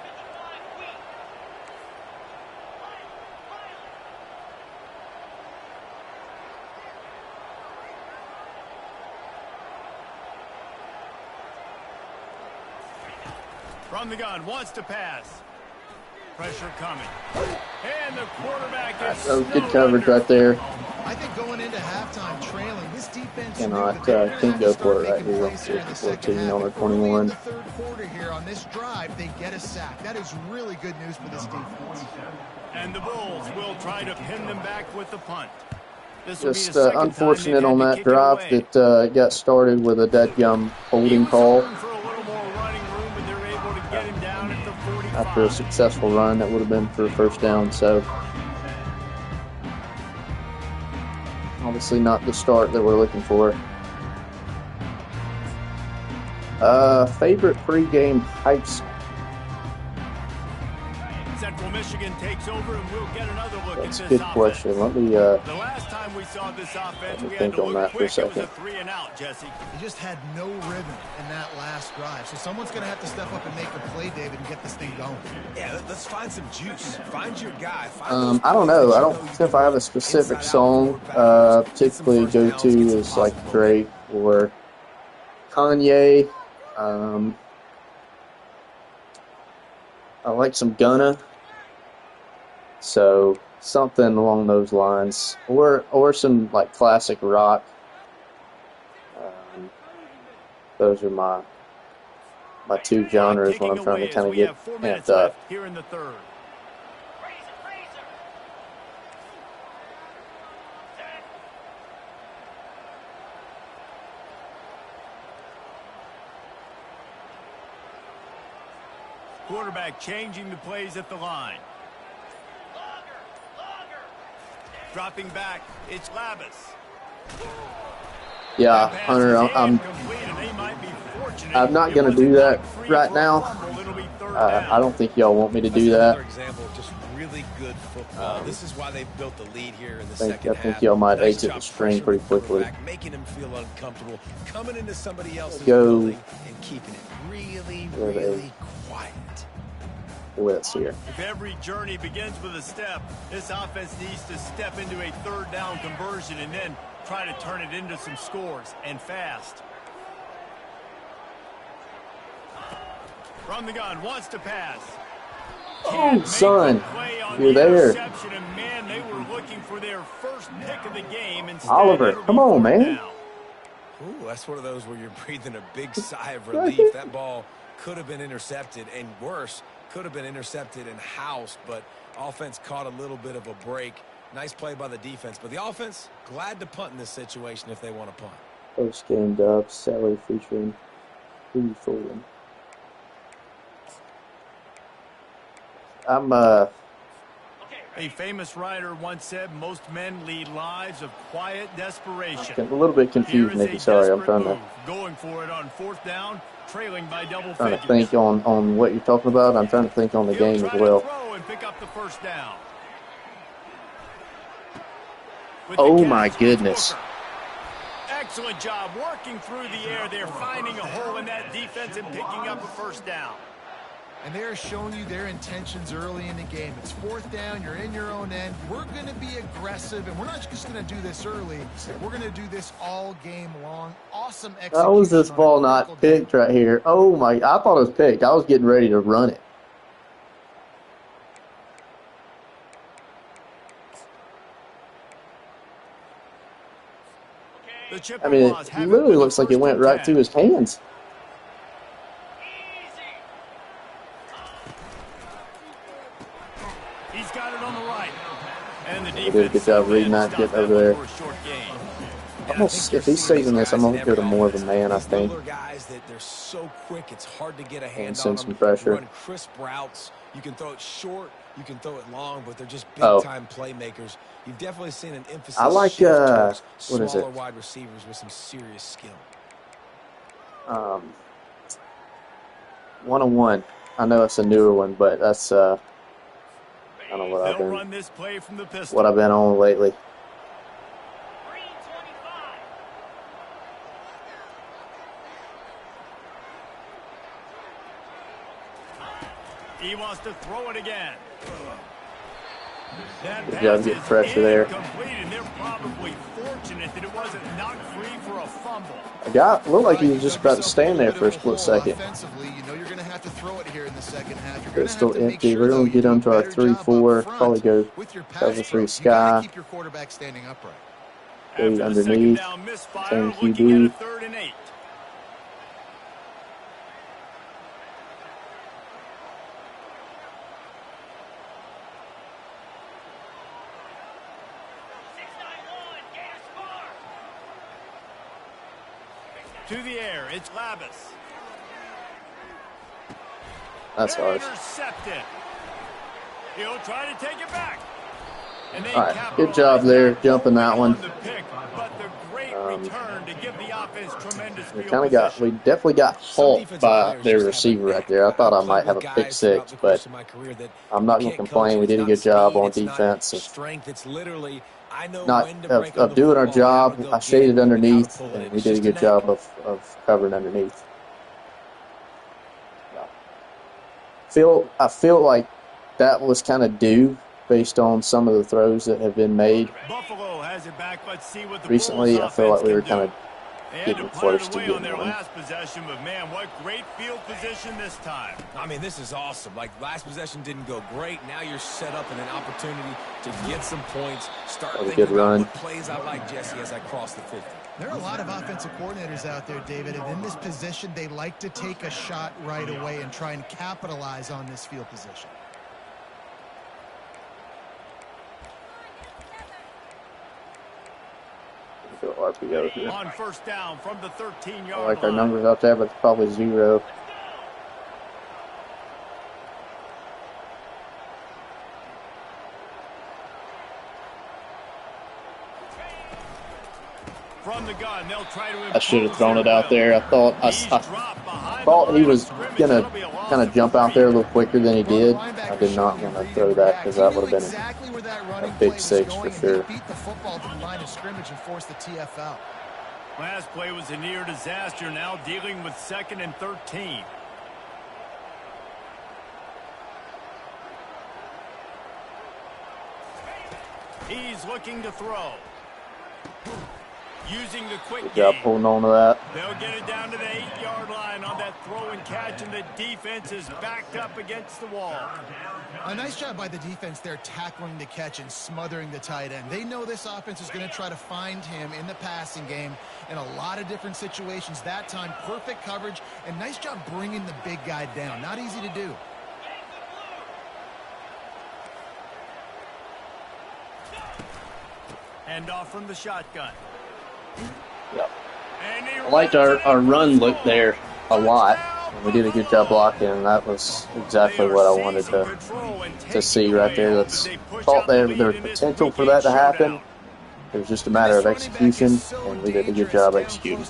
From the gun, wants to pass. Pressure coming. And the quarterback is That was good coverage right there. I think going into halftime trailing, this defense Can't go for it right here on 14 on the 21. The third quarter here on this drive, they get a sack. That is really good news for this defense. And the Bulls will try to pin them back with the punt. Just unfortunate on that drive that got started with a deadgum holding call. After a successful run, that would have been for a first down. So obviously not the start that we're looking for. Favorite pregame hype song? Central Michigan takes over, and we'll get another look at this. That's a good question. Let me the last time we saw this offense, we had to look quick. It was a 3-and-out, Jesse. He just had no rhythm in that last drive. So someone's going to have to step up and make a play, David, and get this thing going. Yeah, let's find some juice. Find your guy. I don't know. I don't think if I have a specific song. Typically go to is like Drake or Kanye. I like some Gunna. So something along those lines, or some like classic rock. Those are my two genres when I'm trying to kind of get amped up. Here in the third. Quarterback changing the plays at the line. Dropping back, it's Lavis. Yeah, Hunter, I'm not going to do that right now. I don't think y'all want me to do that. really good football. This is why they built the lead here in the second half. I think y'all might Nice exit job the string pressuring pretty the quickly. quarterback, making him feel uncomfortable, coming into somebody else's Go. building and keeping it really quiet. Blitz here. If every journey begins with a step, this offense needs to step into a third down conversion and then try to turn it into some scores, and fast. From the gun, wants to pass. Oh, son, you're there. And man, they were looking for their first pick of the game. Instead, Oliver, come on, man. Ooh, that's one of those where you're breathing a big sigh of relief. That ball could have been intercepted, and worse, could have been intercepted and housed, but offense caught a little bit of a break. Nice play by the defense, but the offense glad to punt in this situation if they want to punt. Post-game dub, Sally featuring Louis Fulham. A famous writer once said, most men lead lives of quiet desperation. I'm a little bit confused, Nicky. Sorry, I'm trying to going for it on fourth down, trailing by double trying figures. to think on what you're talking about. I'm trying to think on the game as well. Throw and pick up the first down. Oh my goodness. Excellent job working through the air. They're finding a hole in that defense and picking up a first down. And they're showing you their intentions early in the game. It's fourth down. You're in your own end. We're going to be aggressive, and we're not just going to do this early. We're going to do this all game long. Awesome execution. How was this ball not picked right here? Oh, my. I thought it was picked. I was getting ready to run it. I mean, it literally looks like it went right through his hands. He's got it on the right. And the defense did a good job reading that, getting over there. Almost, if he's saving this, I'm going to go to more of a man, I think. Guys that they're so quick, it's hard to get a hand and send on some pressure. Run crisp routes. You can throw it short, you can throw it long, but they're just big-time playmakers. You've definitely seen an emphasis. I like towards what is it? Smaller wide receivers with some serious skill. 101. I know it's a newer one, but that's I don't know what I've been on lately. He wants to throw it again. Good job getting pressure there. They're probably fortunate that it wasn't knocked free for a fumble. Looked like he was just about to stand there for a split second. Offensively, you know you're going to have to throw it here in the second half. It's still empty. We're going to get onto our 3-4. Probably go cover 3 sky. Keep your quarterback standing upright. Go underneath. Same QB. To the air, it's Labus. That's harsh. Intercepted. He'll try to take it back. All right, good job there, jumping that one. We definitely got hulked by their receiver right there. I thought I might have a pick six, but I'm not going to complain. We did a good job on defense. Of doing our job. I shaded underneath, and we did a good job of covering underneath. I feel like that was kind of due based on some of the throws that have been made recently. I feel like we were kind of getting close to getting their one. last possession, but man, what great field position this time. I mean, this is awesome. Like, last possession didn't go great. Now you're set up in an opportunity to get some points. Start thinking about what plays I like, Jesse, as I cross the 50. There are a lot of offensive coordinators out there, David, and in this position, they like to take a shot right away and try and capitalize on this field position. RPO here. On first down from the 13-yard I like our numbers out there, but it's probably 0. From the gun, they'll try to I should have thrown it out there. I thought thought he was going to kind of jump out there a little quicker than he did. I did not want to throw that because that would have been a big six for sure. Beat the football to the line of scrimmage and force the TFL. Last play was a near disaster, now dealing with 2nd and 13. He's looking to throw. Using the quick Good job holding on to that. They'll get it down to the 8-yard line on that throw and catch, and the defense is backed up against the wall. A nice job by the defense there tackling the catch and smothering the tight end. They know this offense is going to try to find him in the passing game in a lot of different situations. That time, perfect coverage, and nice job bringing the big guy down. Not easy to do. Hand off from the shotgun. Yep. I liked our run look there a lot. We did a good job blocking, and that was exactly what I wanted to see right there. That's thought there was potential for that to happen. It was just a matter of execution, and we did a good job executing.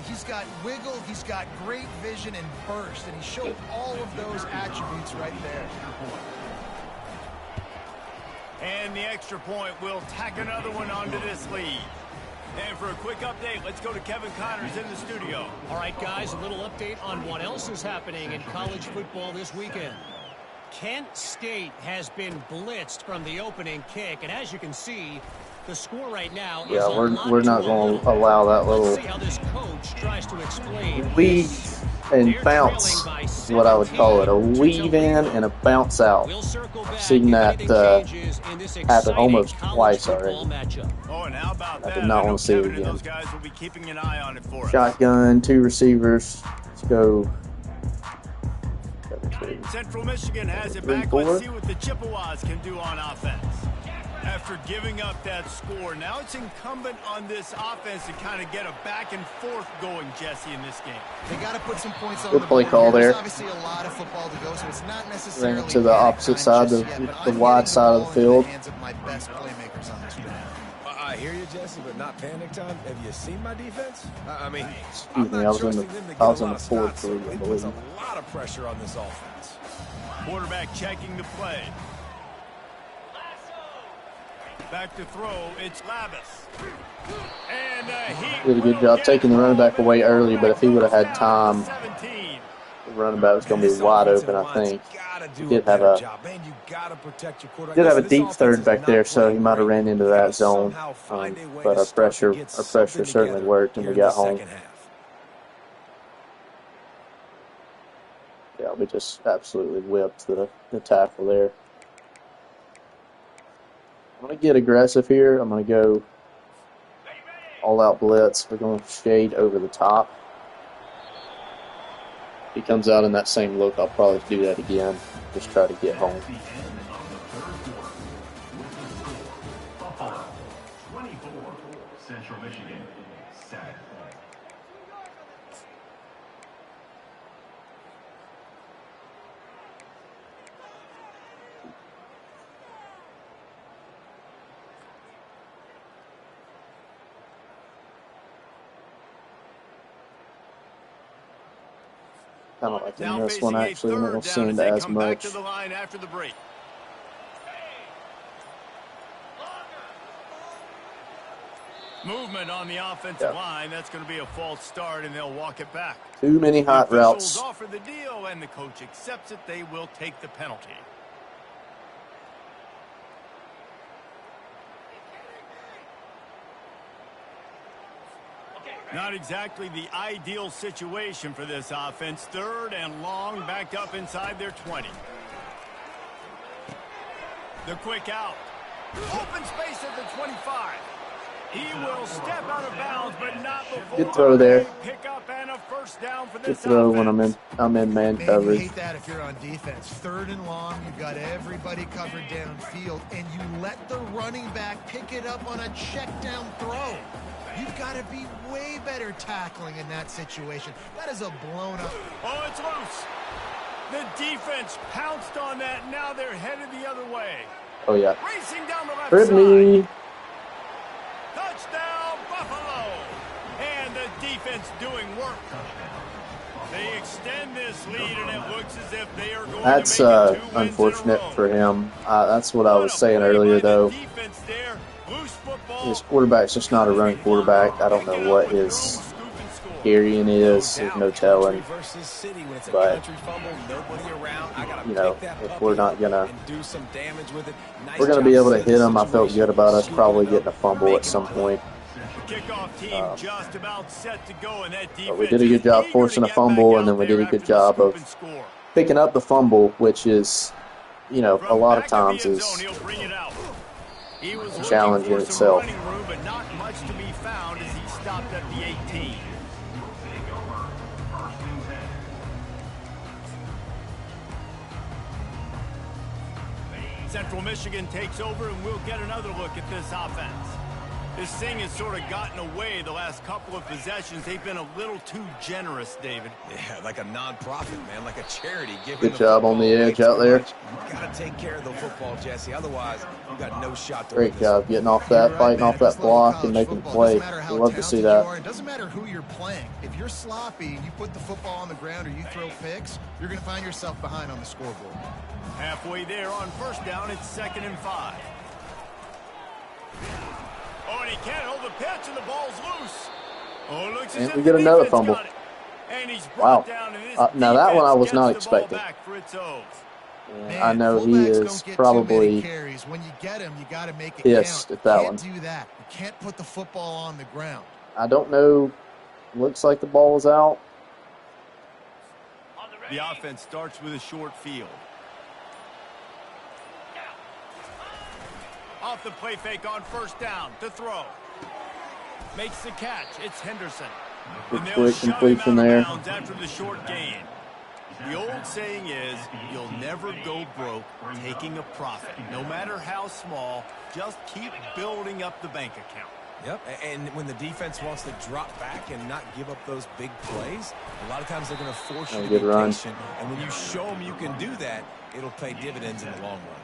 He's got wiggle, he's got great vision and burst, and he showed all of those attributes right there. And the extra point will tack another one onto this lead. And for a quick update, let's go to Kevin Connors in the studio. All right, guys, a little update on what else is happening in college football this weekend. Kent State has been blitzed from the opening kick, and as you can see, the score right now is we're not going to allow that little Let's see how this coach tries to explain weave and bounce is what I would call it. A weave in and a bounce out. I've seen that happen almost twice already. Oh, and how about that? I did not want to see it again. Those guys will be keeping an eye on it for us. Shotgun, 2 receivers. Let's go. Central Michigan has it back. Let's see what the Chippewas can do on offense. After giving up that score, now it's incumbent on this offense to kind of get a back and forth going, Jesse, in this game. They got to put some points on the board. Good play call there. There's obviously a lot of football to go, so it's not necessarily ran to the opposite side, the wide side of the field. I hear you, Jesse, but not panic time. Have you seen my defense? I mean, excuse me, I was in the fourth three, I believe. A lot of pressure on this offense. Quarterback checking the play. Back to throw, it's Lavis. And he did a good job taking the running back away early, but if he would have had time, the running back was going to be wide open, I think. He did have a deep third back there, so he might have ran into that zone. But our pressure certainly worked, and we got home. Yeah, we just absolutely whipped the tackle there. I'm going to get aggressive here. I'm going to go all-out blitz. We're going to shade over the top. If he comes out in that same look, I'll probably do that again. Just try to get home. 24, Central Michigan, Saturday. Kind of like in this one, actually, we don't seem to as much. To the line after the break. Movement on the offensive line. That's going to be a false start, and they'll walk it back. Too many hot routes. Offer the deal, and the coach accepts it. They will take the penalty. Not exactly the ideal situation for this offense. 3rd and long, backed up inside their 20. The quick out. Open space at the 25. He will step out of bounds, but not before. Good throw there. Pick up and a first down for this Good throw offense. when I'm in man coverage. You hate that if you're on defense. 3rd and long, you've got everybody covered downfield, and you let the running back pick it up on a check down throw. You've got to be way better tackling in that situation. That is a blown up. Oh, it's loose. The defense pounced on that. Now they're headed the other way. Oh, yeah. Racing down the left Hurt side. me. Touchdown, Buffalo. And the defense doing work. They extend this lead, and it looks as if they are going That's to make it 2 wins unfortunate in a row. for him. That's what I What was a saying play earlier, by the though. defense there. Loose football. His quarterback's just not a running quarterback. I don't Pick know it up what with his room, scoop, and score. carrying is. No There's doubt. no Country telling. versus city. When it's a But, country fumble, nobody around. I gotta you know, pick that if puppy we're not up gonna and do some damage with it. Nice we're gonna job be able to seeing hit the him. I felt situation, good about us scooping probably it getting a up, fumble at making some a play. point. The kickoff team just about set to go, and that defense But we did a good job is eager forcing to a get fumble, back and then out we did there a good after the job scoop of and score. picking up the fumble, which is, you know, a From lot of back of the times end zone, is he'll bring it out. He was a looking challenge in for some itself. running room, but not much to be found as he stopped at the 18. Central Michigan takes over, and we'll get another look at this offense. This thing has sort of gotten away the last couple of possessions. They've been a little too generous, David. Yeah, like a non-profit, man, like a charity. Good job on the edge out there. You got to take care of the football, Jesse. Otherwise, you've got no shot to Great win job getting off that, fighting off that block, and making the play. We love to see that. It doesn't matter who you're playing. If you're sloppy and you put the football on the ground or you throw picks, you're going to find yourself behind on the scoreboard. Halfway there on first down, it's 2nd and 5. Oh, and he can't hold the pitch, and the ball's loose. Oh, it looks as And if we the get another defense fumble. got it. And he's Wow. brought down, and this Now that one I was defense not gets the ball expecting. back for its O's. Man, I know he fullbacks is don't get probably too many carries. When you get him, you got to make it pissed count. at that You one. can't do that. You can't put the football on the ground. I don't know. Looks like the ball was out. The offense starts with a short field. Off the play fake on first down to throw. Makes the catch. It's Henderson. Good And they'll quick shove him completion out of there. bounds after the short gain. The old saying is, you'll never go broke taking a profit. No matter how small, just keep building up the bank account. Yep, and when the defense wants to drop back and not give up those big plays, a lot of times they're going to force you to be patient. And when you show them you can do that, it'll pay dividends in the long run.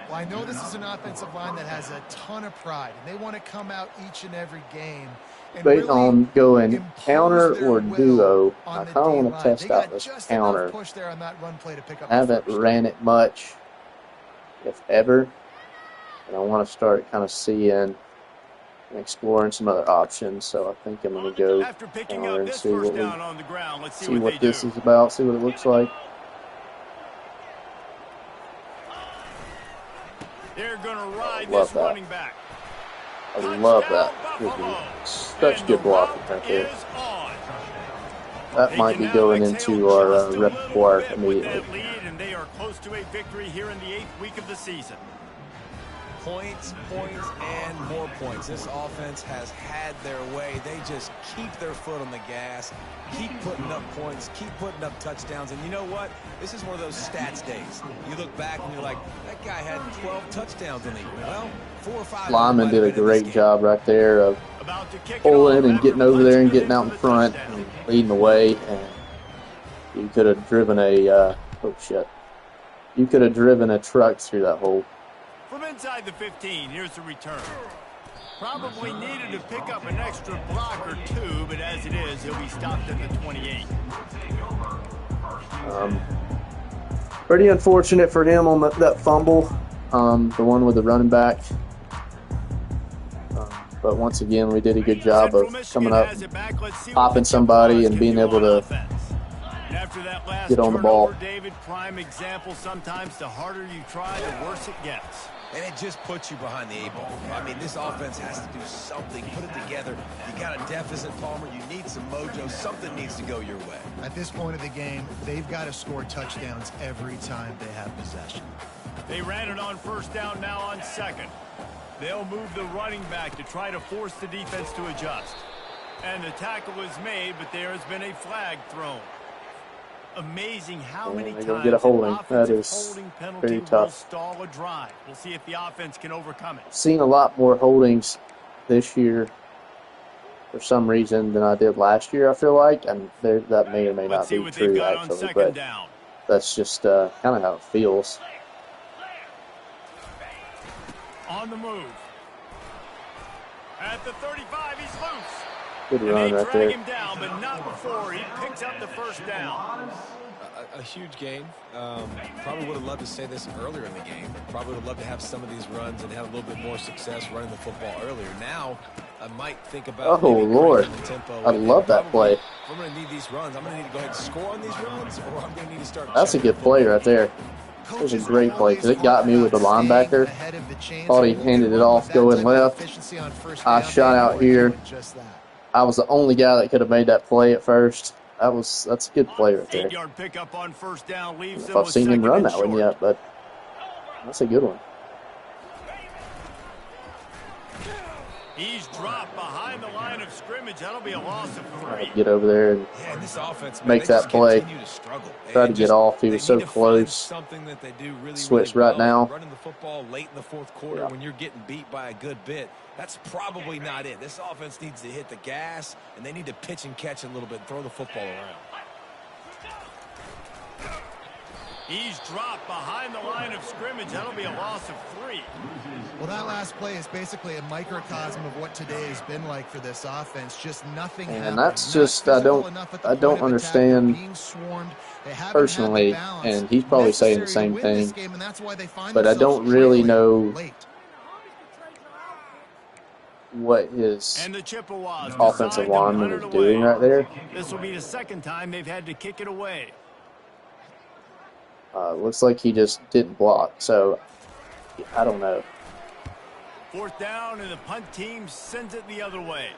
Well, I know this is an offensive line that has a ton of pride, and they want to come out each and every game and Waiting really on going impose counter their or will duo. I on the kind of want D-line. to test They got out this just counter. enough push there on that run play to pick up I haven't the first. ran it much, if ever, and I want to start kind of seeing and exploring some other options. So I think I'm going to go After picking counter up and this see first what down on the ground, let's see see what what they this do. is about. See what it looks like. They're going to ride love this that. running back. I love that. Buffalo. Such And good the blocking route right there. is on. That They might can be now going exhale into our just a little repertoire bit with immediately. that lead, and they are close to a victory here in the 8th week of the season. Points, points, and more points. This offense has had their way. They just keep their foot on the gas, keep putting up points, keep putting up touchdowns. And you know what? This is one of those stats days. You look back and you're like, that guy had 12 touchdowns in the year. Well, 4 or 5. Lyman did a great job right there of About to kick it pulling off and after getting over there and punching it getting out in for the front touchdown. and leading the way. And you could have driven a oh shit, you could have driven a truck through that hole. From inside the 15, here's the return. Probably needed to pick up an extra block or two, but as it is, he'll be stopped at the 28. Pretty unfortunate for him on that fumble, the one with the running back. But once again, we did a good job of coming up, popping somebody, and being able to After that last get on the ball. turnover, David, prime example, sometimes the harder you try, the worse it gets. And it just puts you behind the 8 ball. I mean, this offense has to do something. Put it together. You got a deficit, Palmer. You need some mojo. Something needs to go your way. At this point of the game, they've got to score touchdowns every time they have possession. They ran it on first down, now on second. They'll move the running back to try to force the defense to adjust. And the tackle is made, but there has been a flag thrown. Amazing how many they're times gonna get a holding. an offensive That is holding penalty very will tough. stall a drive. We'll see if the offense can overcome it. Seen a lot more holdings this year for some reason than I did last year, I feel like, and that may or may Let's not see be what they've true got on actually, second but down. that's just kind of how it feels. On the move. At the 35, he's loose. Good And run they right drag there. him down, but not before he picks up the first down. A huge gain. Probably would have loved to say this earlier in the game. Probably would have loved to have some of these runs and have a little bit more success running the football earlier. Now, I might think about Oh, maybe Lord. cranking the tempo. I love that play. If I'm going to need these runs, I'm going to need to go ahead and score on these runs, or I'm going to need to start. That's a good play right there. It was a great play because it got me with the linebacker. Thought he handed it off going left. I shot out here. I was the only guy that could have made that play at first. That's a good play right there. 8-yard pickup on first down leaves If them I've with seen him second run and that one short. yet, but that's a good one. He's dropped behind the line of scrimmage. That'll be a loss of 3. Get over there and Yeah, this offense, man, make they that just play. continue to struggle. Try to get off. He was so close. Something that they do really, Switch really right well. now. Running the football late in the fourth quarter when you're getting beat by a good bit. That's probably not it. This offense needs to hit the gas, and they need to pitch and catch a little bit, throw the football around. He's dropped behind the line of scrimmage. That'll be a loss of 3. Well, that last play is basically a microcosm of what today has been like for this offense. Just nothing happening. And that's just I don't understand personally, and he's probably saying the same thing. But I don't really know what his offensive lineman is doing right there. This will be the second time they've had to kick it away. Looks like he just didn't block, so I don't know. 4th down, and the punt team sends it the other way.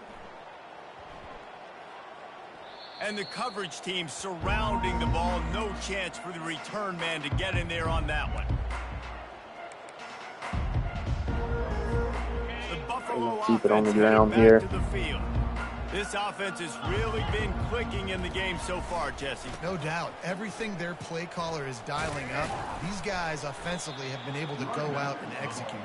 And the coverage team surrounding the ball. No chance for the return man to get in there on that one. The Buffalo Keep it on the offense ground back here. to the field. This offense has really been clicking in the game so far, Jesse. No doubt. Everything their play caller is dialing up, these guys offensively have been able to go out and execute.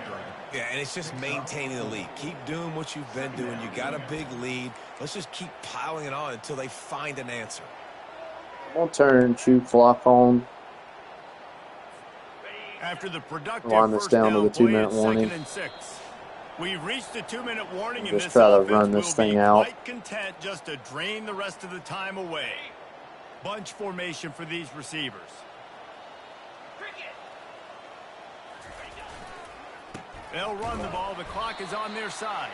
Yeah, and it's just maintaining the lead. Keep doing what you've been doing. You got a big lead. Let's just keep piling it on until they find an answer. We'll turn shoot clock on. After the productive Line this first down to the play, 2-minute it's warning. 2nd and 6. We've reached the 2-minute warning, and Just this try to offense run this will thing be out. quite content just to drain the rest of the time away. Bunch formation for these receivers. They'll run the ball. The clock is on their side.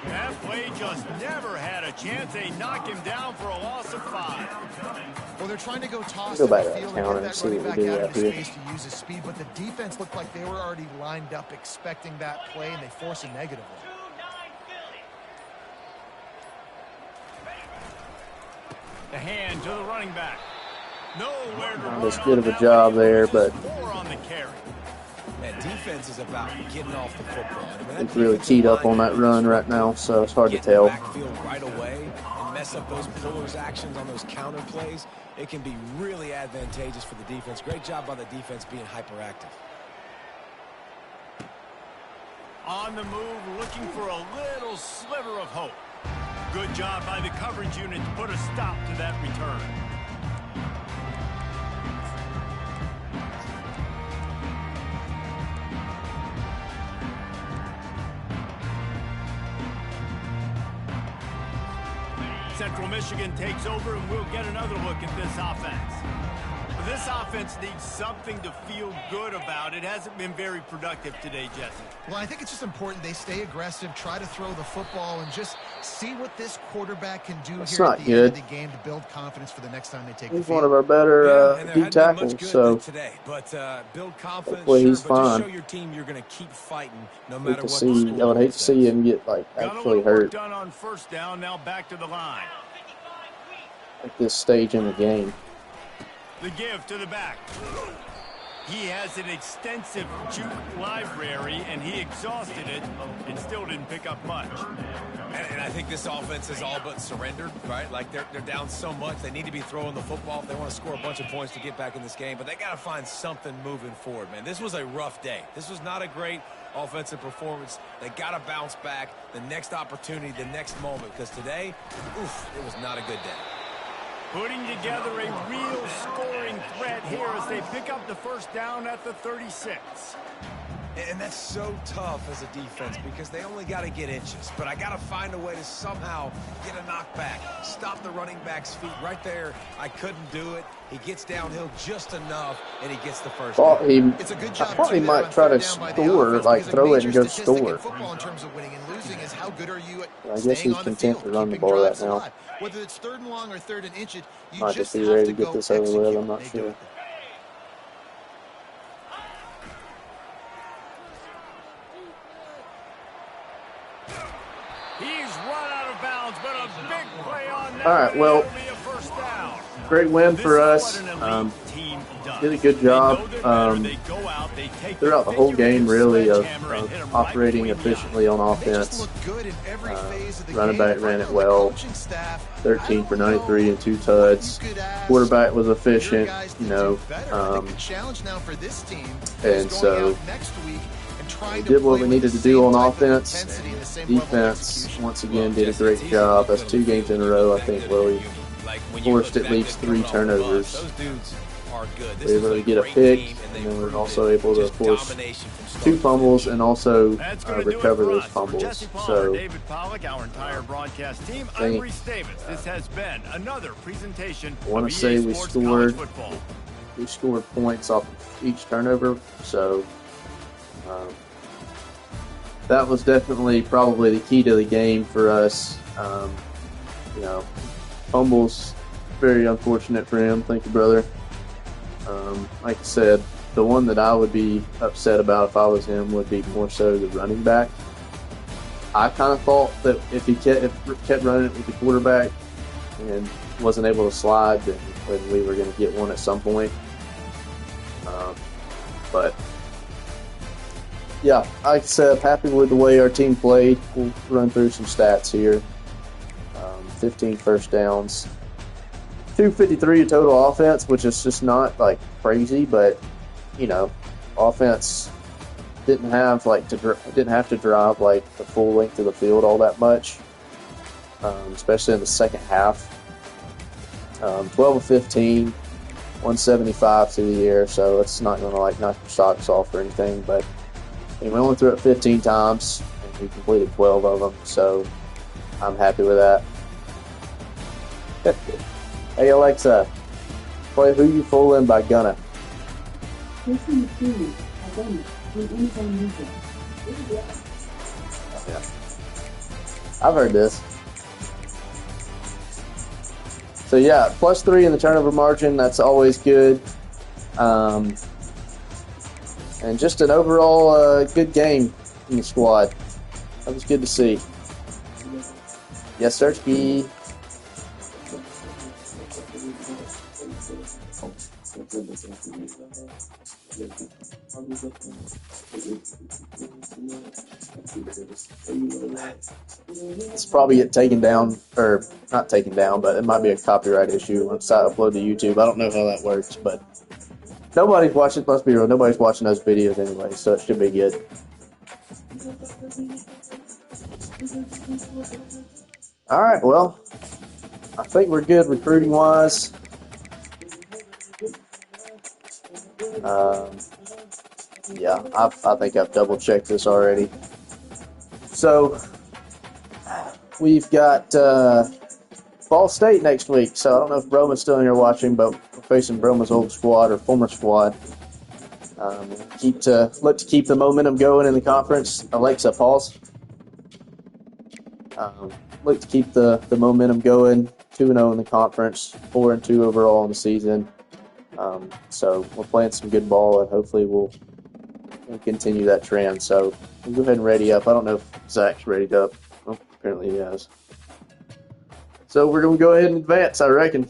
That play just never had a chance. They knock him down for a loss of 5. Well, they're trying to go toss Go to the back to that field counter and and get see that what running we back do out out of the here. space to use his speed, but the defense looked like they were already lined up expecting that play, and they force a negative one. The hand to the running back. Nowhere to Not run as good on of a that job one. He there, loses but 4 on the carry. That defense is about getting off the football. He's really keyed up on that run right now, so it's hard to tell. Backfield right away and mess up those pullers actions on those counter plays. It can be really advantageous for the defense. Great job by the defense being hyperactive. On the move, looking for a little sliver of hope. Good job by the coverage unit to put a stop to that return. Central Michigan takes over, and we'll get another look at this offense. This offense needs something to feel good about. It hasn't been very productive today, Jesse. Well, I think it's just important they stay aggressive, try to throw the football, and just see what this quarterback can do here at the end of the game to build confidence for the next time they take the He's field. one of our better deep tackles, so today, but build confidence. hopefully he's sure, but fine. just show your team you're going to keep fighting no I matter what. would hate to see him get actually hurt Done on first down. Now back to the line. at this stage in the game. The give to the back. He has an extensive juke library, and he exhausted it and still didn't pick up much. And I think this offense is all but surrendered, right? Like they're down so much. They need to be throwing the football if they want to score a bunch of points to get back in this game. But they got to find something moving forward, man. This was a rough day. This was not a great offensive performance. They got to bounce back the next opportunity, the next moment. Because today, it was not a good day. Putting together a real scoring threat here as they pick up the first down at the 36. And that's so tough as a defense because they only got to get inches. But I got to find a way to somehow get a knockback, stop the running back's feet. Right there, I couldn't do it. He gets downhill just enough, and he gets the first down. It's a good job. I thought he might try to score, like throw it and go score. Football in terms of winning and losing is how good are you at I guess he's content to run the ball right now. Whether it's 3rd and long or 3rd and inch, you Might just just be have ready to to get go this over with. execute. I'm not sure. He's run out of bounds, but a big play on that. All right, well, It'll be a first down. great win for us. Did a good job throughout the whole game, really, of operating efficiently on offense. Running back ran it well, 13 for 93 and 2 tuds. Quarterback was efficient, you know, and so we did what we needed to do on offense. Defense, once again, did a great job. That's 2 games in a row, I think, where we forced at least 3 turnovers. We were able to get a pick, and then we were also able to force 2 fumbles and also recover those fumbles. So, David Pollack, our entire broadcast team. I'm Reese Davis. This has been another presentation. I want to say we scored points off of each turnover. So that was definitely probably the key to the game for us. You know, fumbles, very unfortunate for him. Thank you, brother. Like I said, the one that I would be upset about if I was him would be more so the running back. I kind of thought that if he kept running it with the quarterback and wasn't able to slide, then we were going to get one at some point. But yeah, like I said, happy with the way our team played. We'll run through some stats here. 15 first downs. 253 total offense, which is just not like crazy, but you know, offense didn't have to drive like the full length of the field all that much, especially in the second half. 12 of 15, 175 through the air, so it's not going to like knock your socks off or anything. But we only threw it 15 times, and we completed 12 of them, so I'm happy with that. Hey Alexa, play Who You Foolin' by Gunna. Listen to me, by Gunna, on Amazon Music. Yeah. I've heard this. So yeah, +3 in the turnover margin, that's always good. And just an overall good game in the squad. That was good to see. Yes, sir, Ski. It's probably get taken down, or not taken down, but it might be a copyright issue once I upload to YouTube. I don't know how that works, but nobody's watching. Let's be real, nobody's watching those videos anyway, so it should be good. All right, well, I think we're good recruiting wise. Yeah, I think I've double checked this already. So we've got Ball State next week. So I don't know if Broman's still in here watching, but we're facing Broman's old squad or former squad. Look to keep the momentum going in the conference. Alexa, pause. Look to keep the momentum going. 2-0 in the conference, 4-2 overall in the season. So we're playing some good ball, and hopefully we'll continue that trend. So we'll go ahead and ready up. I don't know if Zach's readied up. Well, apparently he has. So we're going to go ahead and advance, I reckon.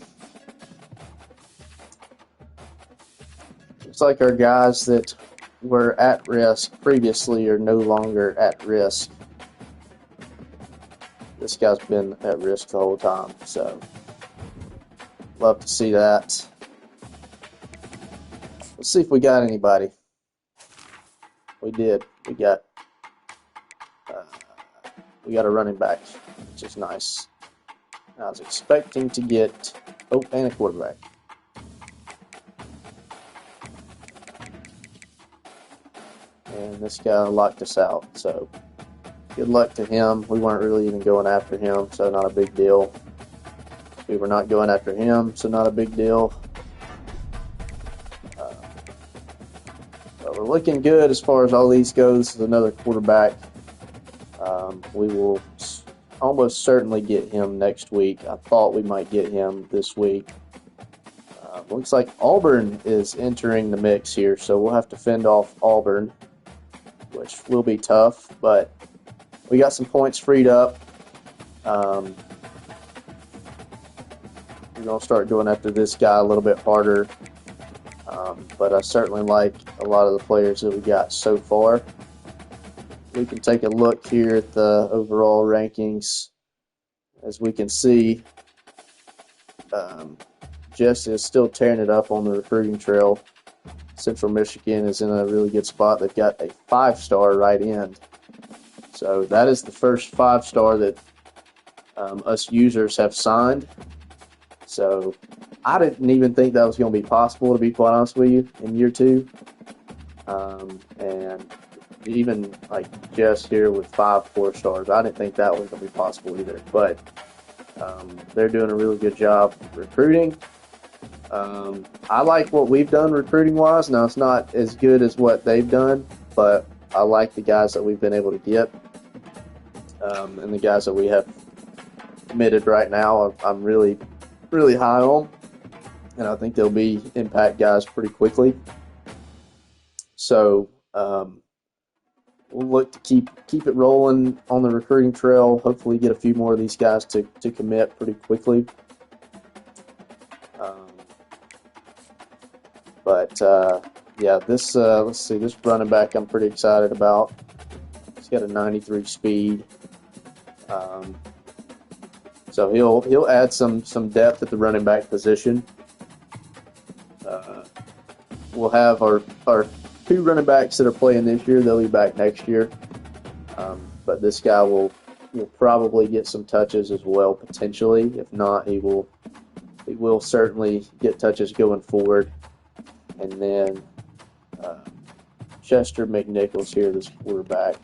Looks like our guys that were at risk previously are no longer at risk. This guy's been at risk the whole time, so love to see that. Let's see if we got anybody. We did. We got a running back, which is nice. I was expecting to get and a quarterback. and this guy locked us out. So good luck to him. We weren't really even going after him, so not a big deal. We were not going after him, so not a big deal. But we're looking good as far as all these goes. This is another quarterback. We will almost certainly get him next week. I thought we might get him this week. Looks like Auburn is entering the mix here, so we'll have to fend off Auburn, which will be tough, but we got some points freed up. We're going to start going after this guy a little bit harder, but I certainly like a lot of the players that we got so far. We can take a look here at the overall rankings. As we can see, Jesse is still tearing it up on the recruiting trail. Central Michigan is in a really good spot. They've got a 5-star right end. So that is the first 5-star that us users have signed. So I didn't even think that was going to be possible, to be quite honest with you, in year 2. And even like Jess here with 5 4-stars, I didn't think that was going to be possible either. But they're doing a really good job recruiting. I like what we've done recruiting-wise. Now, it's not as good as what they've done, but I like the guys that we've been able to get. And the guys that we have committed right now, I'm really, really high on. And I think they'll be impact guys pretty quickly. So we'll look to keep it rolling on the recruiting trail. Hopefully get a few more of these guys to commit pretty quickly. Yeah, this let's see, this running back I'm pretty excited about. He's got a 93 speed. So he'll add some depth at the running back position. We'll have our 2 running backs that are playing this year. They'll be back next year. But this guy will probably get some touches as well, potentially. If not, he will certainly get touches going forward. And then Chester McNichols here, this quarterback.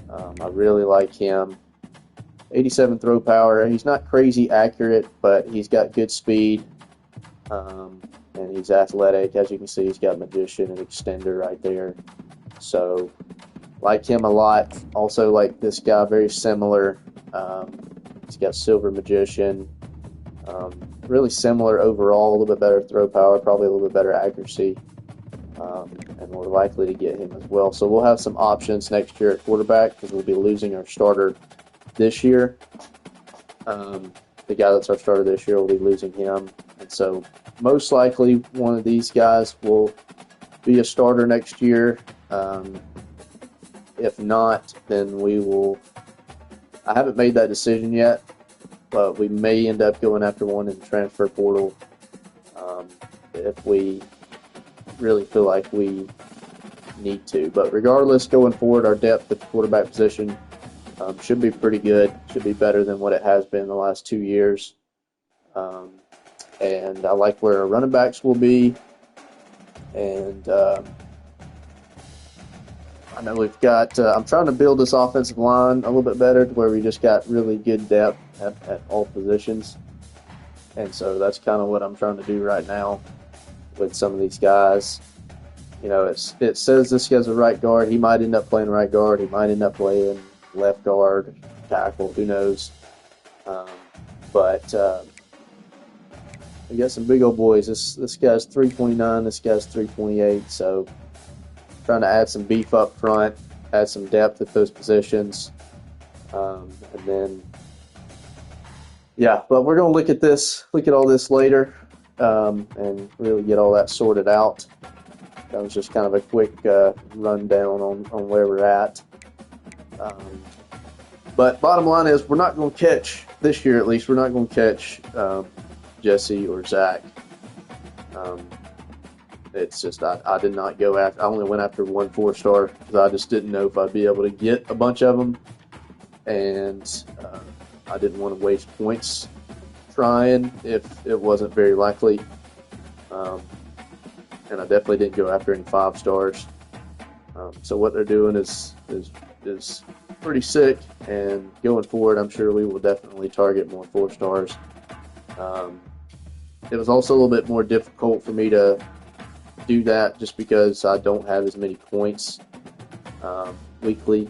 I really like him. 87 throw power. He's not crazy accurate, but he's got good speed. And he's athletic. As you can see, he's got magician and extender right there. So, like him a lot. Also like this guy, very similar. He's got silver magician. Really similar overall, a little bit better throw power, probably a little bit better accuracy, and we're likely to get him as well. So we'll have some options next year at quarterback because we'll be losing our starter this year. The guy that's our starter this year, will be losing him. And so most likely one of these guys will be a starter next year. If not, then we will – I haven't made that decision yet. But we may end up going after one in the transfer portal if we really feel like we need to. But regardless, going forward, our depth at the quarterback position should be pretty good. Should be better than what it has been the last 2 years. And I like where our running backs will be. And I know we've got I'm trying to build this offensive line a little bit better to where we just got really good depth at all positions. And so that's kind of what I'm trying to do right now with some of these guys. You know, it says this guy's a right guard. He might end up playing right guard. He might end up playing left guard, tackle, who knows. But we got some big old boys. This guy's 329, this guy's 328, so trying to add some beef up front, add some depth at those positions. And then, yeah, but we're going to look at all this later and really get all that sorted out. That was just kind of a quick rundown on where we're at. But bottom line is we're not going to catch, this year at least, we're not going to catch Jesse or Zach. It's just I did not go after. I only went after 1 4-star because I just didn't know if I'd be able to get a bunch of them, and I didn't want to waste points trying if it wasn't very likely. And I definitely didn't go after any 5 stars. So what they're doing is pretty sick, and going forward, I'm sure we will definitely target more 4-stars. It was also a little bit more difficult for me to do that just because I don't have as many points weekly.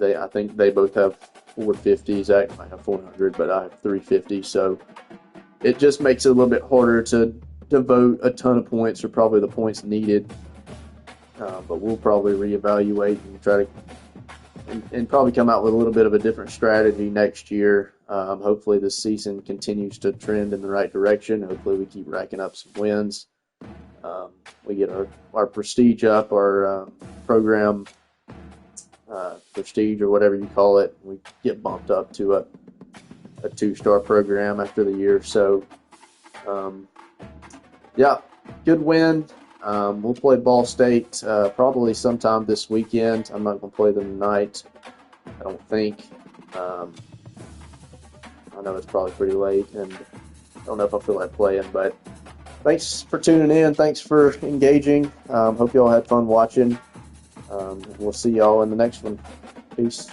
I think they both have 450. Zach might have 400, but I have 350. So it just makes it a little bit harder to devote a ton of points, or probably the points needed. But we'll probably reevaluate and try to and probably come out with a little bit of a different strategy next year. Hopefully this season continues to trend in the right direction. Hopefully we keep racking up some wins. We get our prestige up, our program prestige, or whatever you call it. We get bumped up to a 2-star program after the year. So, yeah, good win. We'll play Ball State probably sometime this weekend. I'm not going to play them tonight, I don't think. I know it's probably pretty late, and I don't know if I feel like playing, but thanks for tuning in. Thanks for engaging. Hope you all had fun watching. We'll see y'all in the next one. Peace.